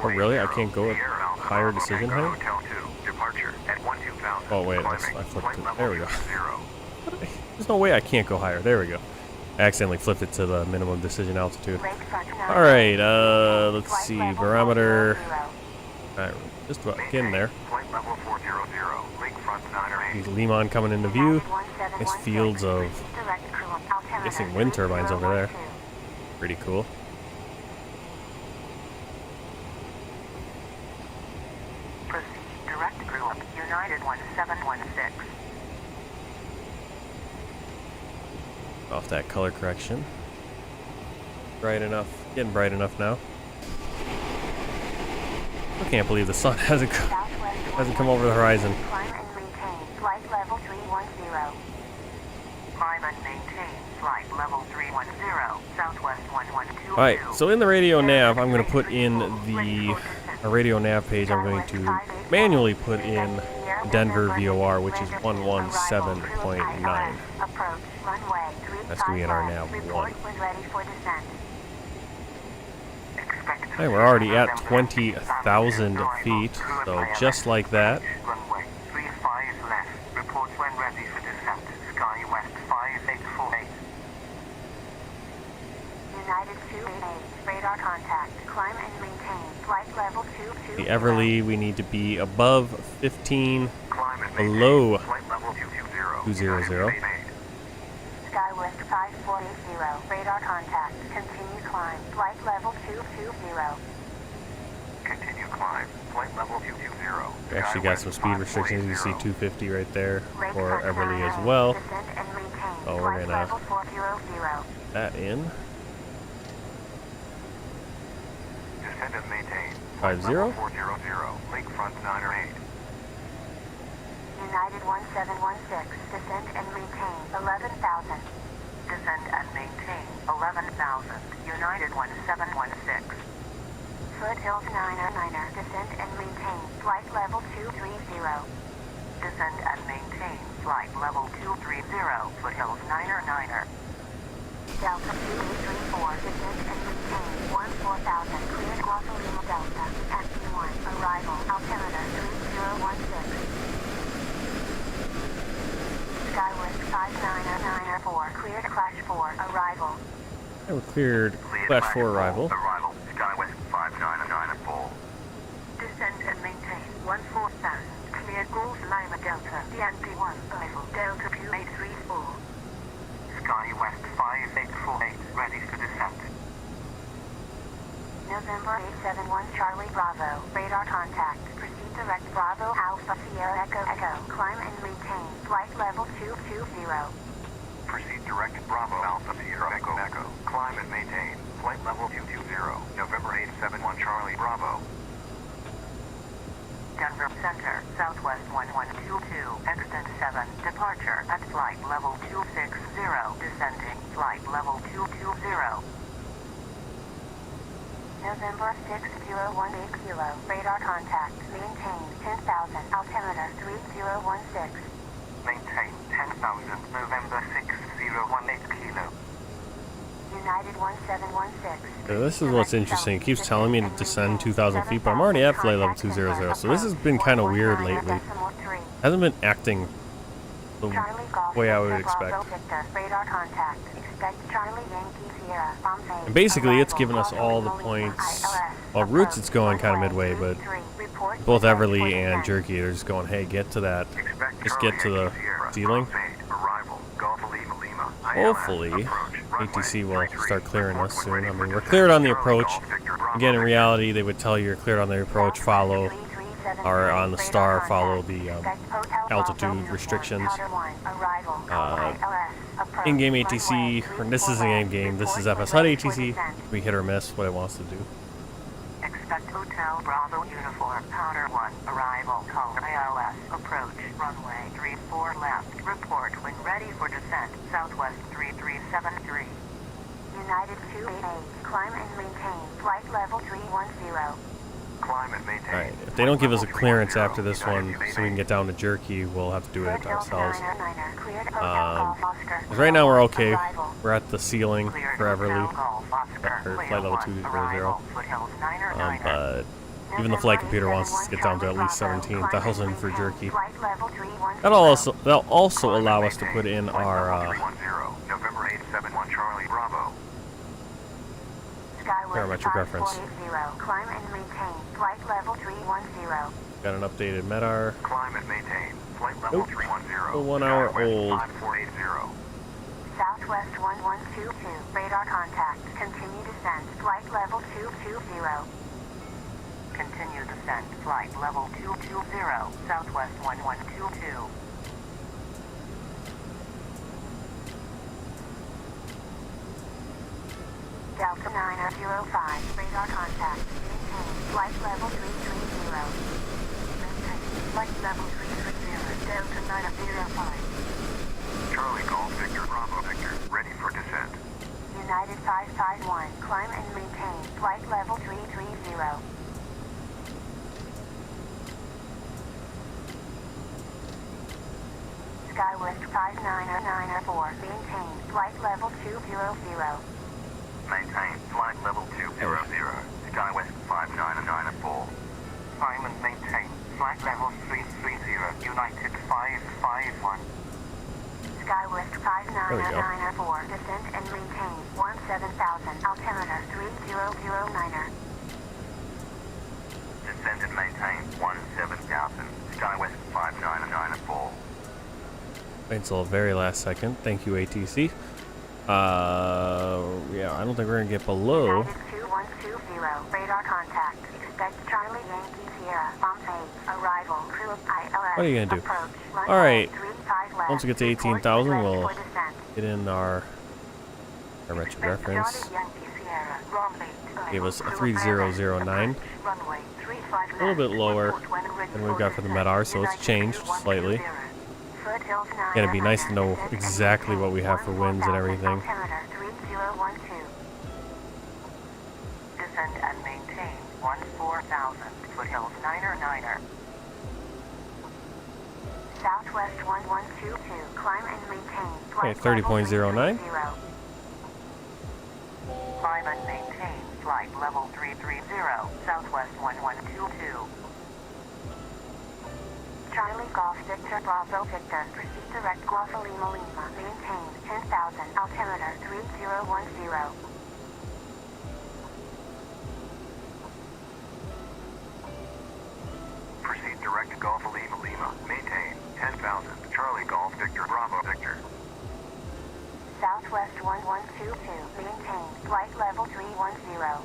[SPEAKER 1] Oh, really? I can't go at higher decision height?
[SPEAKER 4] Departure at 12,000.
[SPEAKER 1] Oh, wait, I flipped it. There we go. There's no way I can't go higher. There we go. I accidentally flipped it to the minimum decision altitude. Alright, let's see. Barometer. Alright, just about getting there.
[SPEAKER 4] Flight level 400, lakefront 908.
[SPEAKER 1] There's Lehman coming into view. Nice fields of, I'm guessing, wind turbines over there. Pretty cool.
[SPEAKER 4] Proceed direct crew up United 1716.
[SPEAKER 1] Off that color correction. Bright enough. Getting bright enough now. I can't believe the sun hasn't come over the horizon.
[SPEAKER 5] Climb and maintain flight level 310.
[SPEAKER 4] Climb and maintain flight level 310, Southwest 112.
[SPEAKER 1] Alright, so in the radio nav, I'm going to put in the radio nav page, I'm going to manually put in Denver VOR, which is 117.9.
[SPEAKER 5] Approach runway 35
[SPEAKER 1] That's going to be in our nav
[SPEAKER 5] Report
[SPEAKER 1] 1.
[SPEAKER 5] when ready for descent.
[SPEAKER 1] Hey, we're already at 20,000 feet, so just like that.
[SPEAKER 4] Runway 35 left. Report when ready for descent. SkyWest 5848.
[SPEAKER 5] United 288, radar contact. Climb and maintain flight level 220.
[SPEAKER 1] The Everly, we need to be above 15,
[SPEAKER 4] Climb and
[SPEAKER 1] below
[SPEAKER 4] maintain flight level 220.
[SPEAKER 1] 200.
[SPEAKER 5] SkyWest 5480, radar contact. Continue climb. Flight level 220.
[SPEAKER 4] Continue climb. Flight level 220.
[SPEAKER 1] We actually got some speed restrictions. You see 250 right there for Everly as well.
[SPEAKER 5] Descend and maintain
[SPEAKER 1] Oh, we're
[SPEAKER 5] flight
[SPEAKER 1] gonna
[SPEAKER 5] level 400.
[SPEAKER 1] that in.
[SPEAKER 4] Descend and maintain.
[SPEAKER 1] 50.
[SPEAKER 4] 400. Lakefront 908.
[SPEAKER 5] United 1716, descend and maintain 11,000.
[SPEAKER 4] Descend and maintain 11,000. United 1716.
[SPEAKER 5] Foothills 909er, descend and maintain flight level 230.
[SPEAKER 4] Descend and maintain flight level 230. Foothills 909er.
[SPEAKER 5] Delta 2834, descend and maintain 14,000. Cleared Guasalima Delta, FP1, arrival, altimeter 3016. SkyWest 5994, cleared Clash 4, arrival.
[SPEAKER 1] Yeah, we're cleared. Flash 4 arrival.
[SPEAKER 4] Arrival. SkyWest 5994.
[SPEAKER 5] Descend and maintain 14,000. Cleared Gulf Lima Delta, DNP1, arrival, Delta 2834.
[SPEAKER 4] SkyWest 5848. Ready for descent.
[SPEAKER 5] November 871 Charlie Bravo, radar contact. Proceed direct Bravo Alpha Sierra Echo Echo. Climb and maintain flight level 220.
[SPEAKER 4] Proceed direct Bravo Alpha Sierra Echo Echo. Climb and maintain flight level 220. November 871 Charlie Bravo. Denver Center, Southwest 1122, extent 7, departure at flight level 260, descending flight level 220.
[SPEAKER 5] November 60180, radar contact. Maintain 10,000, altimeter 3016.
[SPEAKER 4] Maintain 10,000, November 6018 kilo.
[SPEAKER 5] United 1716.
[SPEAKER 1] This is what's interesting. It keeps telling me to descend 2,000 feet, but I'm already at flight level 200. So this has been kind of weird lately. Hasn't been acting the way I would expect.
[SPEAKER 5] Radar contact. Expect Charlie Yankee Sierra.
[SPEAKER 1] And basically, it's given us all the points. Well, routes it's going kind of midway, but both Everly and Jerky are just going, hey, get to that. Just get to the ceiling. Hopefully, ATC will start clearing us soon. I mean, we're cleared on the approach. Again, in reality, they would tell you you're cleared on the approach, follow, or on the star, follow the altitude restrictions. In-game ATC, this isn't in-game, this is FS HUD ATC. We hit or miss what it wants to do.
[SPEAKER 4] Expect Hotel Bravo Uniform, Powder 1, arrival, call ILS, approach, runway 34 left, report when ready for descent, Southwest 3373.
[SPEAKER 5] United 288, climb and maintain flight level 310.
[SPEAKER 4] Climb and maintain.
[SPEAKER 1] Alright, if they don't give us a clearance after this one so we can get down to Jerky, we'll have to do it ourselves. 'Cause right now we're okay. We're at the ceiling for Everly, or flight level 200. But Even the flight computer wants us to get down to at least 17,000 for jerky.
[SPEAKER 4] Flight level 310.
[SPEAKER 1] That'll also allow us to put in our
[SPEAKER 5] 310, November 871 Charlie Bravo.
[SPEAKER 4] SkyWest
[SPEAKER 1] parametric reference.
[SPEAKER 4] 5480, climb and maintain. Flight level 310.
[SPEAKER 1] got an updated MEDAR.
[SPEAKER 5] Climb and maintain. Flight level
[SPEAKER 1] Nope.
[SPEAKER 5] 310.
[SPEAKER 1] Still 1 hour
[SPEAKER 5] SkyWest
[SPEAKER 1] old.
[SPEAKER 5] 5480.
[SPEAKER 4] Southwest 1122, radar contact. Continue descent. Flight level 220. Continue descent. Flight level 220. Southwest 1122. Delta 905, radar contact. Maintain. Flight level 330. Maintain. Flight level 330. Delta 905.
[SPEAKER 5] Charlie Golf Victor Bravo Victor. Ready for descent.
[SPEAKER 4] United 551, climb and maintain. Flight level 330. SkyWest 59904, maintain. Flight level 200.
[SPEAKER 5] Maintain. Flight level 200. SkyWest 59904. Climb and maintain. Flight level 330. United 551.
[SPEAKER 4] SkyWest 59904, descend and maintain. 17,000, altimeter 3009er.
[SPEAKER 5] Descend and maintain. 17,000. SkyWest 59904.
[SPEAKER 1] Wait until the very last second. Thank you, ATC. Yeah, I don't think we're gonna get below.
[SPEAKER 4] United 2120, radar contact. Expect Charlie Yankee Sierra, Bombay, arrival, crew of ILS.
[SPEAKER 1] What are you gonna do?
[SPEAKER 4] Approach,
[SPEAKER 1] All right.
[SPEAKER 4] 35 left.
[SPEAKER 1] Once we get to
[SPEAKER 4] Report
[SPEAKER 1] 18,000,
[SPEAKER 4] ready
[SPEAKER 1] we'll
[SPEAKER 4] for descent.
[SPEAKER 1] get in our parametric
[SPEAKER 4] Expect
[SPEAKER 1] reference.
[SPEAKER 4] Charlie Yankee Sierra, Romley,
[SPEAKER 1] Gave us a
[SPEAKER 4] crew of
[SPEAKER 1] 3009.
[SPEAKER 4] ILS. Runway 35
[SPEAKER 1] A little bit
[SPEAKER 4] left.
[SPEAKER 1] lower
[SPEAKER 4] Report when ready
[SPEAKER 1] than we've
[SPEAKER 4] for
[SPEAKER 1] got for the
[SPEAKER 4] descent.
[SPEAKER 1] MEDAR, so it's
[SPEAKER 4] United
[SPEAKER 1] changed
[SPEAKER 4] 2120.
[SPEAKER 1] slightly.
[SPEAKER 4] Foothills
[SPEAKER 1] Gonna be nice to know
[SPEAKER 4] 999,
[SPEAKER 1] exactly what we have for winds and everything.
[SPEAKER 4] Altimeter 3012. Descend and maintain 14,000. Foothills 9er. Southwest 1122. Climb and maintain.
[SPEAKER 1] Okay,
[SPEAKER 4] Flight
[SPEAKER 1] 30.09.
[SPEAKER 4] level 330. Climb and maintain. Flight level 330. Southwest 1122. Charlie Golf Victor Bravo Victor. Proceed direct Golf Lima Lima. Maintain 10,000. Altimeter 3010.
[SPEAKER 5] Proceed direct Golf Lima Lima. Maintain 10,000. Charlie Golf Victor Bravo Victor.
[SPEAKER 4] Southwest 1122. Maintain. Flight level 310.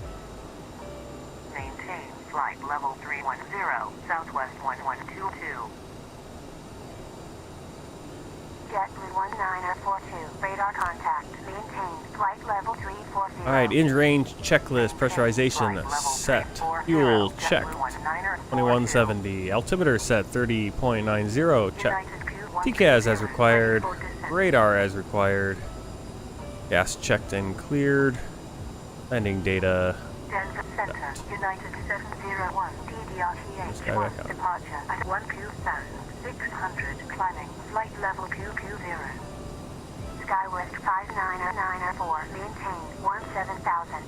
[SPEAKER 4] Maintain. Flight level 310. Southwest 1122. JetBlue 1942. Radar contact. Maintain. Flight level 340.
[SPEAKER 1] Alright, in range checklist, pressurization set, fuel check, 2170, altimeter set 30.90, check, TCAS as required, radar as required, gas checked and cleared, landing data,
[SPEAKER 4] Denver Center, United 701, DDRTH,
[SPEAKER 1] Sky back up.
[SPEAKER 4] departure at 12,600, climbing, flight level 220. SkyWest 59904, maintain 17,000.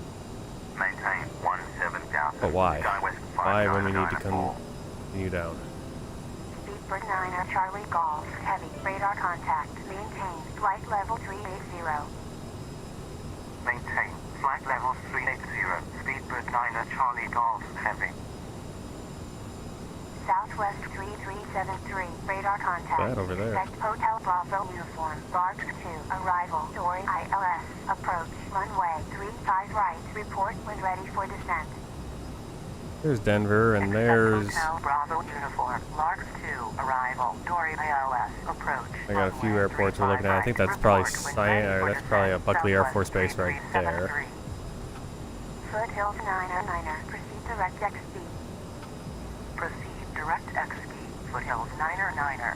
[SPEAKER 5] Maintain 17,000.
[SPEAKER 1] but why?
[SPEAKER 5] SkyWest
[SPEAKER 1] Why when we need to
[SPEAKER 5] 59904.
[SPEAKER 1] continue down?
[SPEAKER 4] Speedbird 9er, Charlie Golf, heavy, radar contact, maintain, flight level 380.
[SPEAKER 5] Maintain. Flight level 380. Speedbird 9er Charlie Golf Heavy.
[SPEAKER 4] Southwest 3373, radar contact.
[SPEAKER 1] That over there.
[SPEAKER 4] Expect Hotel Bravo uniform, Barks 2, arrival, Dory ILS, approach, runway 35 right, report when ready for descent.
[SPEAKER 1] There's Denver, and there's...
[SPEAKER 4] Hotel Bravo uniform, Larks 2, arrival, Dory ILS, approach.
[SPEAKER 1] I got a few airports we're looking at. I think that's probably that's probably a Buckley Air Force Base right there.
[SPEAKER 4] Foothills 9er, proceed direct XB. Proceed direct XB, Foothills 9er.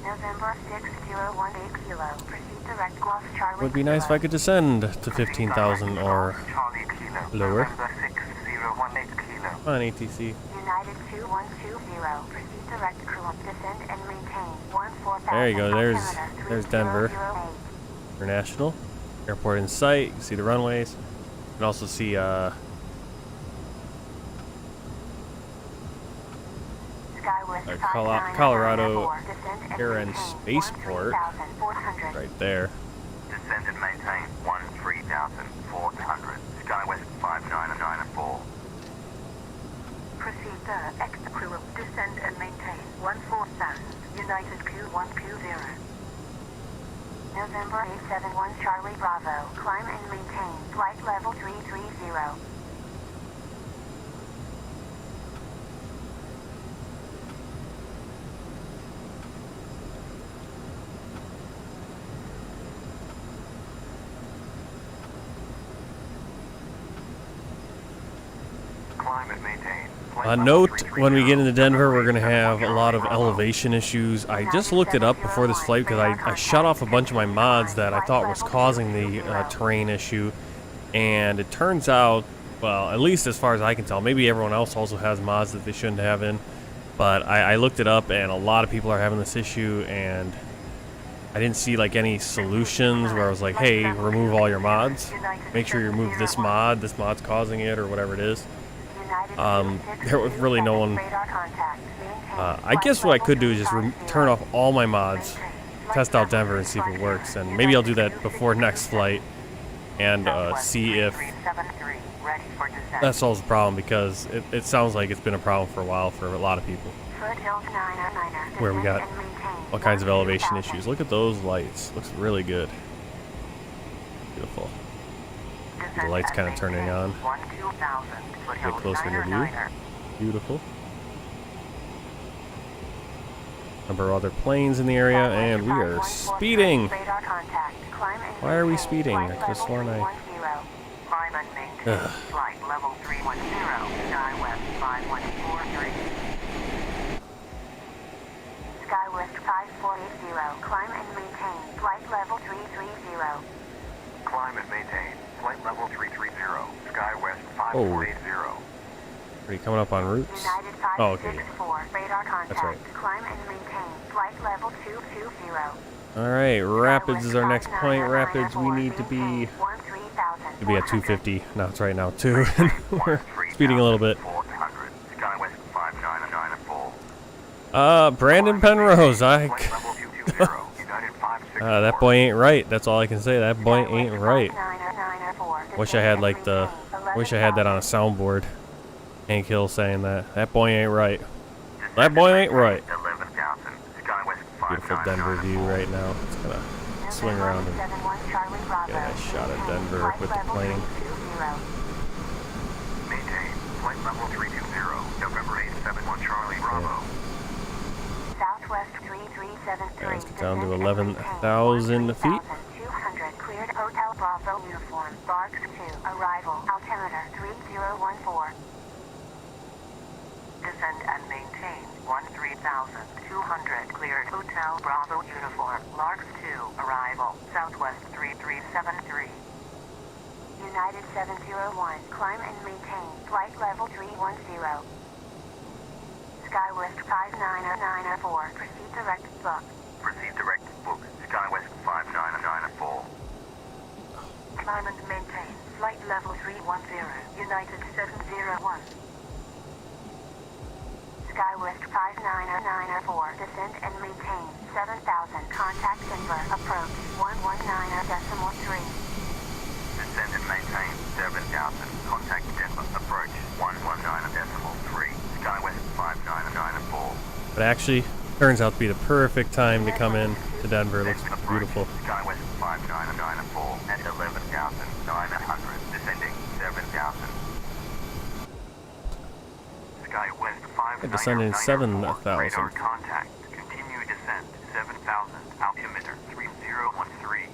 [SPEAKER 4] November 6018 kilo, proceed direct Golf Charlie.
[SPEAKER 1] Would be nice if I could descend to 15,000 or
[SPEAKER 5] Charlie Kilo.
[SPEAKER 1] lower.
[SPEAKER 5] November 6018 kilo.
[SPEAKER 1] Come on, ATC.
[SPEAKER 4] United 2120, proceed direct cruise, descend and maintain 14,000.
[SPEAKER 1] There you go, there's
[SPEAKER 4] altimeter
[SPEAKER 1] Denver.
[SPEAKER 4] 3008.
[SPEAKER 1] International airport in sight. You can see the runways. You can also see Colorado Air Spaceport. Right there.
[SPEAKER 5] Descend and maintain 13,400. SkyWest 5994.
[SPEAKER 4] Proceed the extra crew. Descend and maintain 14,000. United Q1Q0. November 871 Charlie Bravo. Climb and maintain flight level 330.
[SPEAKER 5] Climb and maintain.
[SPEAKER 1] Note, when we get into Denver, we're going to have a lot of elevation issues. I just looked it up before this flight because I shut off a bunch of my mods that I thought was causing the terrain issue. And it turns out, well, at least as far as I can tell, maybe everyone else also has mods that they shouldn't have in. But I looked it up, and a lot of people are having this issue, and I didn't see like any solutions where I was like, hey, remove all your mods. Make sure you remove this mod's causing it, or whatever it is. There was really no one. I guess what I could do is just turn off all my mods, test out Denver and see if it works, and maybe I'll do that before next flight and see if that solves the problem, because it sounds like it's been a problem for a while for a lot of people, where we got all kinds of elevation issues. Look at those lights. Looks really good. Beautiful. The light's kind of turning on. Get closer to view. Beautiful. Number of other planes in the area, and we are speeding. Why are we speeding? I could have sworn I... Ugh.
[SPEAKER 4] Flight level 310, SkyWest 5143. SkyWest 5480, climb and maintain flight level 330.
[SPEAKER 5] Climb and maintain flight level 330. SkyWest 5480.
[SPEAKER 1] Are you coming up on routes?
[SPEAKER 4] United
[SPEAKER 1] Oh, okay.
[SPEAKER 4] 564, radar contact.
[SPEAKER 1] That's right.
[SPEAKER 4] Climb and maintain flight level 220.
[SPEAKER 1] Alright, Rapids is our next point. Rapids, we need to be at 250. No, it's right now 2. We're speeding a little bit.
[SPEAKER 5] SkyWest 5994.
[SPEAKER 1] Brandon Penrose, that boy ain't right. That's all I can say. That boy ain't right. Wish I had like wish I had that on a soundboard. Hank Hill saying that. That boy ain't right. That boy ain't right. Beautiful Denver view right now. It's gonna swing around and get a shot at Denver with the plane.
[SPEAKER 5] Maintain flight level 320. November 871 Charlie Bravo.
[SPEAKER 4] Southwest 3373.
[SPEAKER 1] Let's get down to 11,000 feet.
[SPEAKER 4] 200 cleared Hotel Bravo uniform. Barks 2. Arrival. Altimeter 3014. Descend and maintain 13,200 cleared Hotel Bravo uniform. Larks 2. Arrival. Southwest 3373. United 701. Climb and maintain flight level 310. SkyWest 5994. Proceed direct book.
[SPEAKER 5] Proceed direct book. SkyWest 5994.
[SPEAKER 4] Climb and maintain flight level 310. United 701. SkyWest 5994. Descend and maintain 7,000. Contact Denver. Approach 119.3.
[SPEAKER 5] Descend and maintain 7,000. Contact Denver. Approach 119.3. SkyWest 5994.
[SPEAKER 1] But actually, turns out to be the perfect time to come in to Denver. It looks beautiful.
[SPEAKER 5] SkyWest 5994 at 11,900. Descending 7,000. SkyWest 599.
[SPEAKER 1] Descending 7,000.
[SPEAKER 5] Radar contact. Continue descent 7,000. Altimeter 3013.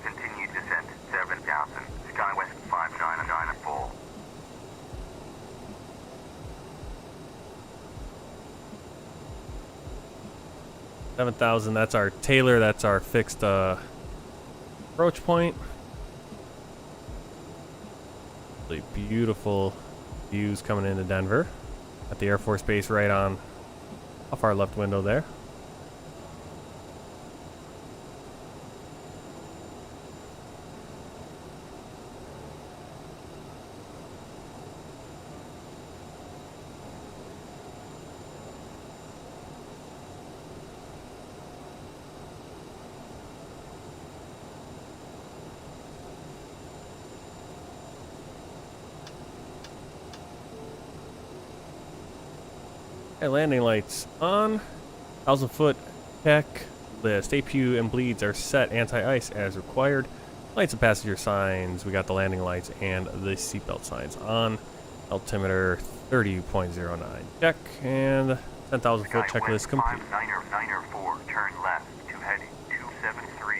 [SPEAKER 5] Continue descent 7,000. SkyWest 5994.
[SPEAKER 1] $7,000. That's our Taylor. That's our fixed approach point. Really beautiful views coming into Denver at the Air Force Base right on off our left window there. Okay, landing lights on. 1,000-foot checklist. APU and bleeds are set. Anti-ice as required. Lights and passenger signs. We got the landing lights and the seatbelt signs on. Altimeter 30.09. Check. And 10,000-foot checklist complete.
[SPEAKER 5] 5994, turn left to heading 273.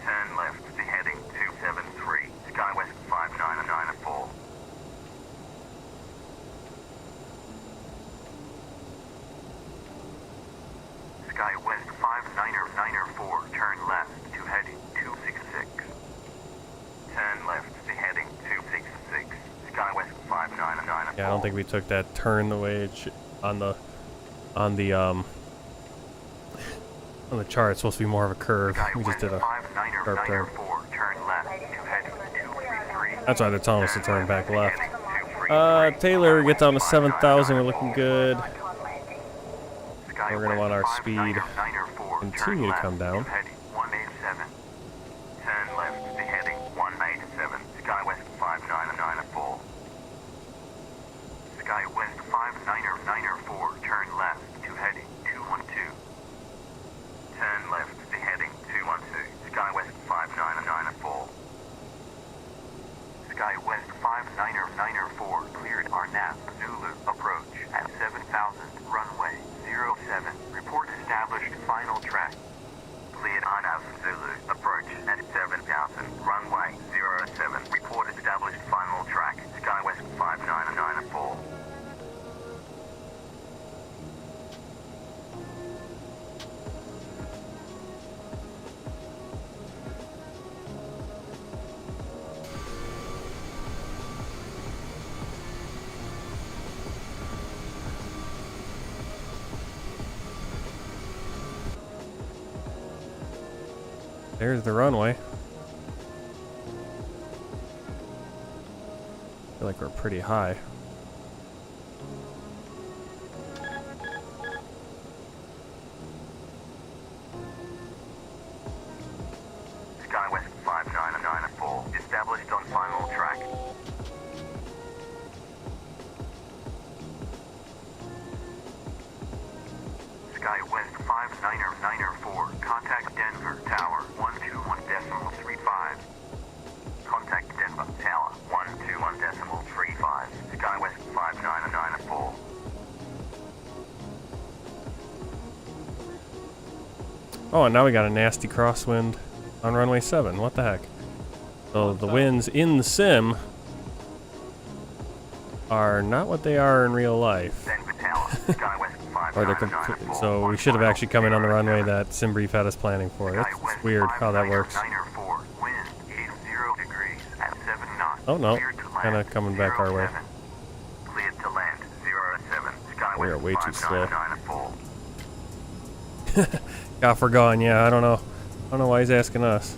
[SPEAKER 5] Turn left to heading 273. SkyWest 5994. SkyWest 5994, turn left to heading 266. Turn left to heading 266. SkyWest 5994.
[SPEAKER 1] Yeah, I don't think we took that turn the way it should on the chart. It's supposed to be more of a curve. We just did a sharp turn. That's why they're telling us to turn back left. Taylor, get down to 7,000. We're looking good. We're gonna want our speed continue to come down.
[SPEAKER 5] Turn left to heading 187. SkyWest 5994. SkyWest 5994, turn left to heading 212. Turn left to heading 212. SkyWest 5994. SkyWest 5994, cleared Arnap, Zulu, approach at 7,000, runway 07. Report established final track. Cleared Arnap, Zulu, approach at 7,000, runway 07. Report established final track. SkyWest 5994.
[SPEAKER 1] There's the runway. Feel like we're pretty high.
[SPEAKER 5] SkyWest 5994, established on final track. SkyWest 5994, contact Denver Tower 121.35. Contact Denver Tower 121.35. SkyWest 5994.
[SPEAKER 1] Oh, and now we got a nasty crosswind on runway 7. What the heck? So the winds in the sim are not what they are in real life.
[SPEAKER 5] Denver Tower, SkyWest
[SPEAKER 1] Or they're
[SPEAKER 5] 5994.
[SPEAKER 1] so we should have actually come in on the runway that SimBrief had us planning for. That's weird how that works.
[SPEAKER 5] 5994, wind 80 degrees at 7 knots.
[SPEAKER 1] Oh no,
[SPEAKER 5] Cleared to land,
[SPEAKER 1] kind of coming back our way.
[SPEAKER 5] 07. Cleared to land 07. SkyWest
[SPEAKER 1] We are way too slow.
[SPEAKER 5] 5994.
[SPEAKER 1] Got forgone, yeah, I don't know. I don't know why he's asking us.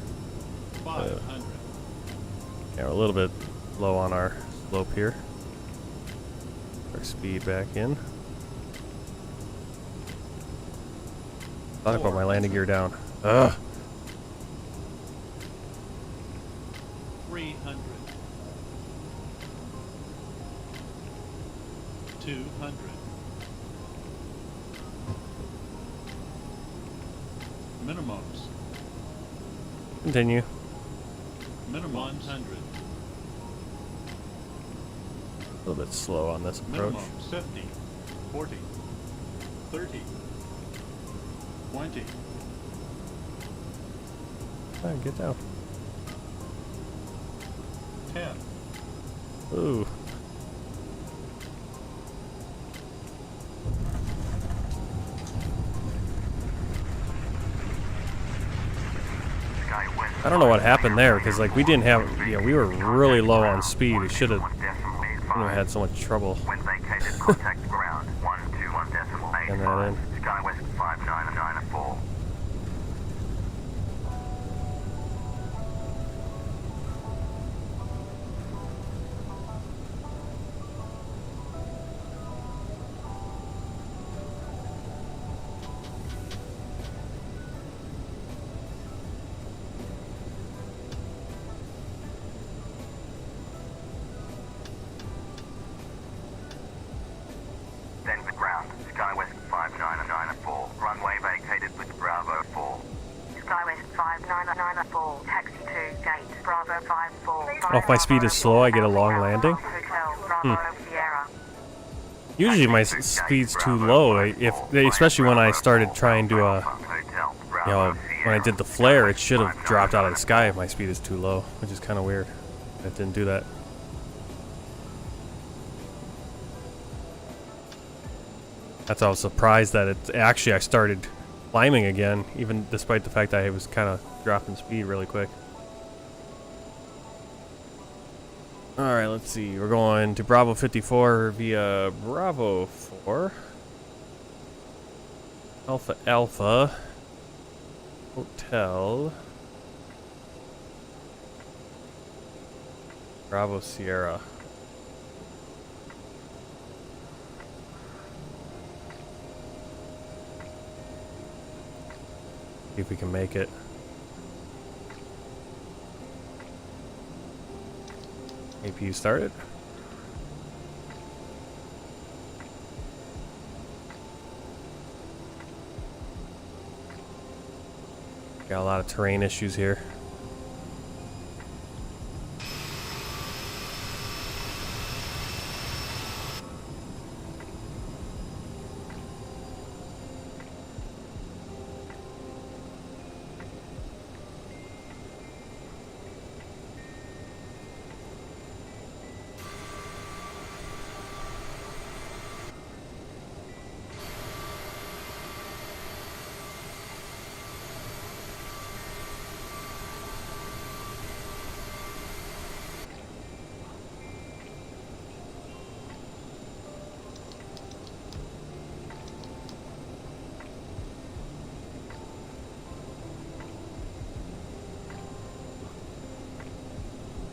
[SPEAKER 7] 500.
[SPEAKER 1] Yeah, we're a little bit low on our slope here. Our speed back in. Thought I put my landing gear down. Ugh.
[SPEAKER 7] 300. 200. Minimums.
[SPEAKER 1] Continue.
[SPEAKER 7] Minimum 100.
[SPEAKER 1] A little bit slow on this approach.
[SPEAKER 7] Minimum 50. 40. 30. 20.
[SPEAKER 1] Alright, get down.
[SPEAKER 7] 10.
[SPEAKER 1] Ooh. I don't know what happened there because like we didn't have, we were really low on speed. We should have had so much trouble.
[SPEAKER 5] When vacated, contact ground 121.85.
[SPEAKER 1] And that in.
[SPEAKER 5] SkyWest 5994. Denver
[SPEAKER 1] if my speed is slow, I get a long landing. Usually my speed's too low. Especially when I started trying to, you know, when I did the flare, it should have dropped out of the sky if my speed is too low, which is kind of weird. It didn't do that. That's why I was surprised that it actually I started climbing again, even despite the fact that I was kind of dropping speed really quick. Alright, let's see. We're going to Bravo 54 via Bravo 4. Alpha Alpha. Hotel. Bravo Sierra. See if we can make it. APU started. Got a lot of terrain issues here.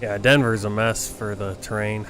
[SPEAKER 1] Yeah, Denver's a mess for the terrain.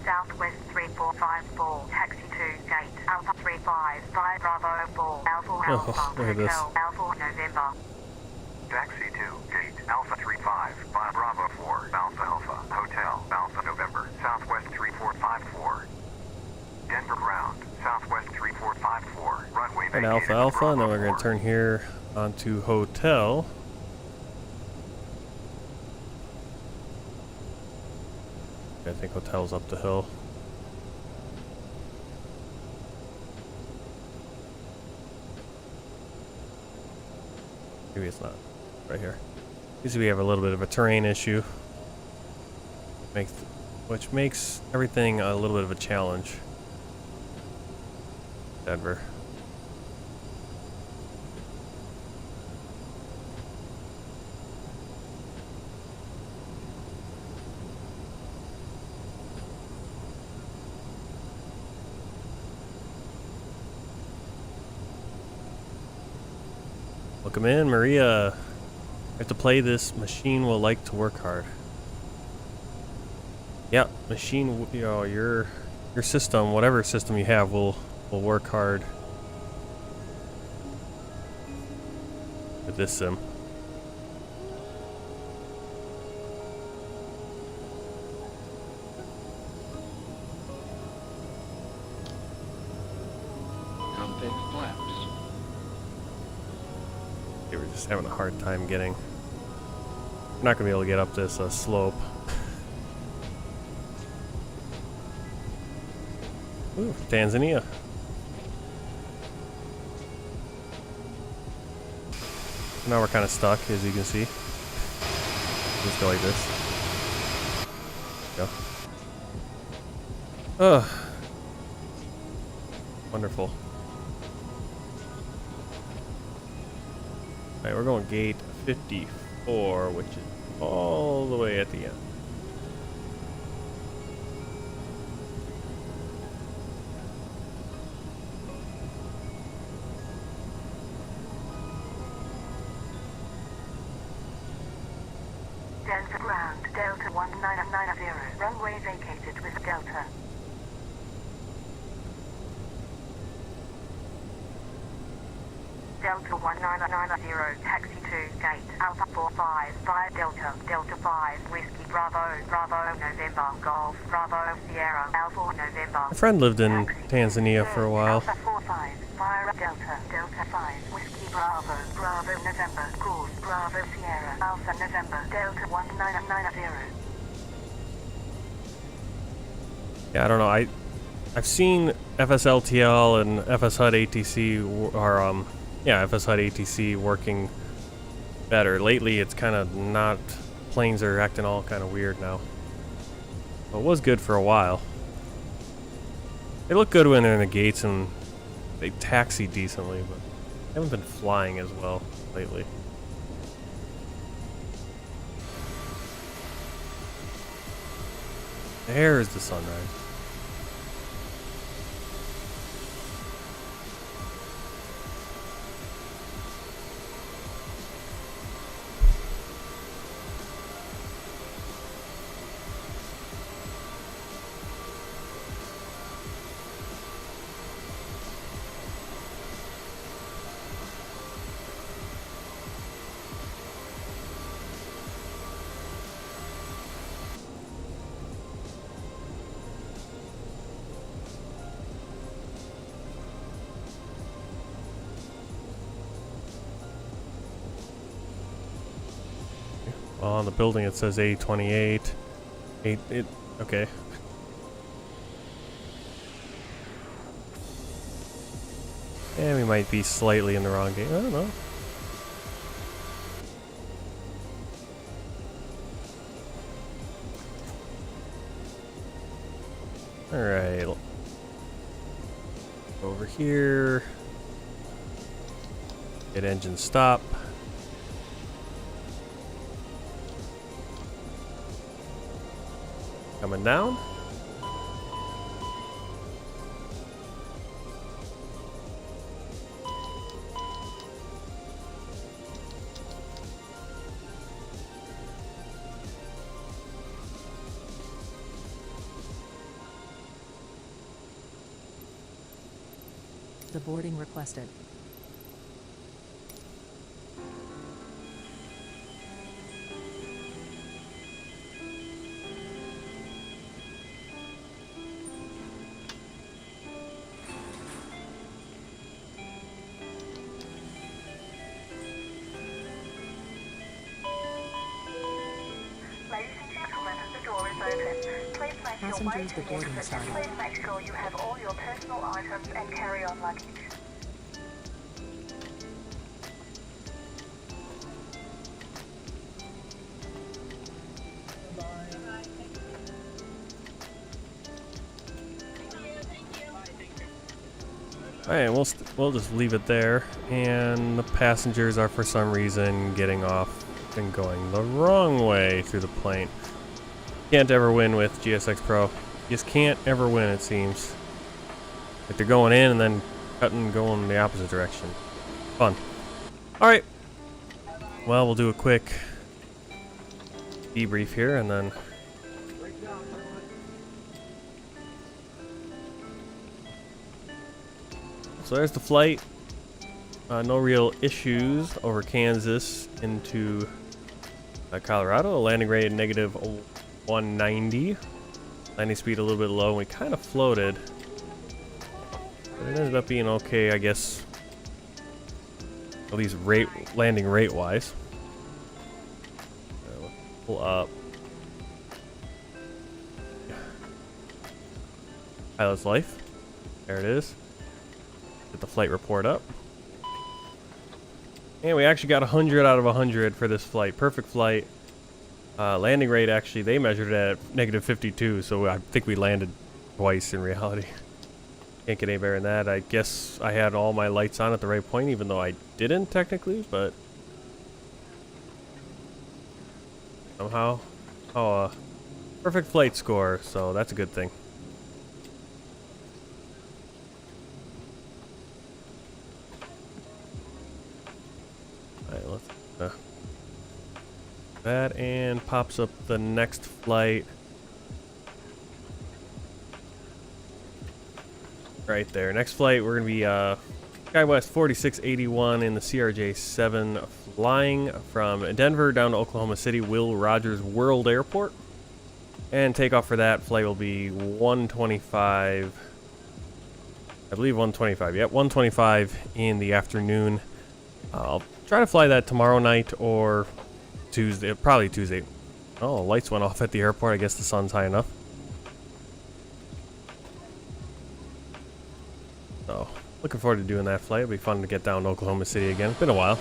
[SPEAKER 4] Southwest 3454, taxi to gate Alpha 355 Bravo 4, Alpha Alpha,
[SPEAKER 1] look at this.
[SPEAKER 4] Hotel Alpha November.
[SPEAKER 5] Taxi to gate Alpha 35 by Bravo 4, Alpha Alpha, Hotel Alpha November, Southwest 3454. Denver ground, Southwest 3454, runway
[SPEAKER 1] And Alpha
[SPEAKER 5] vacated,
[SPEAKER 1] Alpha, and then
[SPEAKER 5] Bravo
[SPEAKER 1] we're going
[SPEAKER 5] 4.
[SPEAKER 1] to turn here onto Hotel. I think Hotel's up the hill. Maybe it's not. Right here. Usually we have a little bit of a terrain issue, which makes everything a little bit of a challenge. Denver. Welcome in, Maria. I have to play this. Machine will like to work hard. Yeah, machine. You know, your system, whatever system you have, will work hard with this sim.
[SPEAKER 2] Cockpit flaps.
[SPEAKER 1] They were just having a hard time getting. We're not gonna be able to get up this slope. Ooh, Tanzania. Now we're kind of stuck, as you can see. Just go like this. Go. Ugh. Wonderful. Alright, we're going gate 54, which is all the way at the end.
[SPEAKER 4] Denver ground, Delta 1990, runway vacated with Delta. Delta 1990, taxi to gate Alpha 45 via Delta, Delta 5, Whiskey Bravo, Bravo November, Golf, Bravo Sierra, Alpha November.
[SPEAKER 1] My friend lived in Tanzania for a while.
[SPEAKER 4] Alpha 45 via Delta, Delta 5, Whiskey Bravo, Bravo November, Golf, Bravo Sierra, Alpha November, Delta 1990.
[SPEAKER 1] Yeah, I don't know. I've seen FSLTL and FSHUD ATC or FSHUD ATC working better. Lately, it's kind of not. Planes are acting all kind of weird now. Well, it was good for a while. They look good when they're in the gates and they taxi decently, but they haven't been flying as well lately. There's the sunrise. Well, on the building it says A28. Okay. And we might be slightly in the wrong gate. I don't know. Alright. Over here. Get engine stop. Coming down.
[SPEAKER 3] The boarding requested. Passengers the boarding started.
[SPEAKER 4] Please make sure you have all your personal items and carry-on luggage.
[SPEAKER 1] Alright, we'll just leave it there. And the passengers are for some reason getting off and going the wrong way through the plane. Can't ever win with GSX Pro. You just can't ever win, it seems. Like they're going in and then cutting and going the opposite direction. Fun. Alright, well, we'll do a quick debrief here and then. So there's the flight. No real issues over Kansas into Colorado. A landing rate negative 190. Landing speed a little bit low. We kind of floated. But it ended up being okay, I guess. At least landing rate wise. Let's pull up. Pilot's life. There it is. Get the flight report up. And we actually got 100 out of 100 for this flight. Perfect flight. Landing rate, actually, they measured it at negative 52, so I think we landed twice in reality. Can't get any better than that. I guess I had all my lights on at the right point, even though I didn't technically, but somehow. Oh, perfect flight score, so that's a good thing. Alright, let's that and pops up the next flight. Right there. Next flight, we're going to be SkyWest 4681 in the CRJ-7 flying from Denver down to Oklahoma City, Will Rogers World Airport. And takeoff for that flight will be 125. I believe 125. Yep, 125 in the afternoon. I'll try to fly that tomorrow night or Tuesday. Probably Tuesday. Oh, lights went off at the airport. I guess the sun's high enough. So, looking forward to doing that flight. It'll be fun to get down to Oklahoma City again. It's been a while.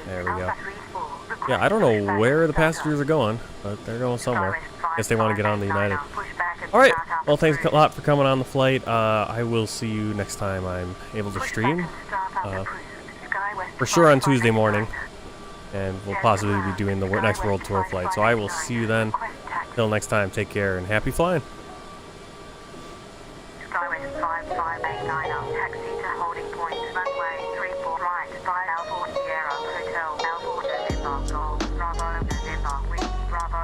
[SPEAKER 1] There we go. Yeah, I don't know where the passengers are going, but they're going somewhere. Guess they want to get on the United. Alright, well, thanks a lot for coming on the flight. I will see you next time I'm able to stream. For sure on Tuesday morning. And we'll possibly be doing the next World Tour flight. So I will see you then. Till next time, take care and happy flying.
[SPEAKER 4] SkyWest 5589 taxi to holding point, runway 34 right, by Alpha Sierra Hotel, Alpha November Golf, Bravo November Whiskey Bravo,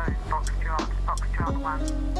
[SPEAKER 4] Foxtrot 1.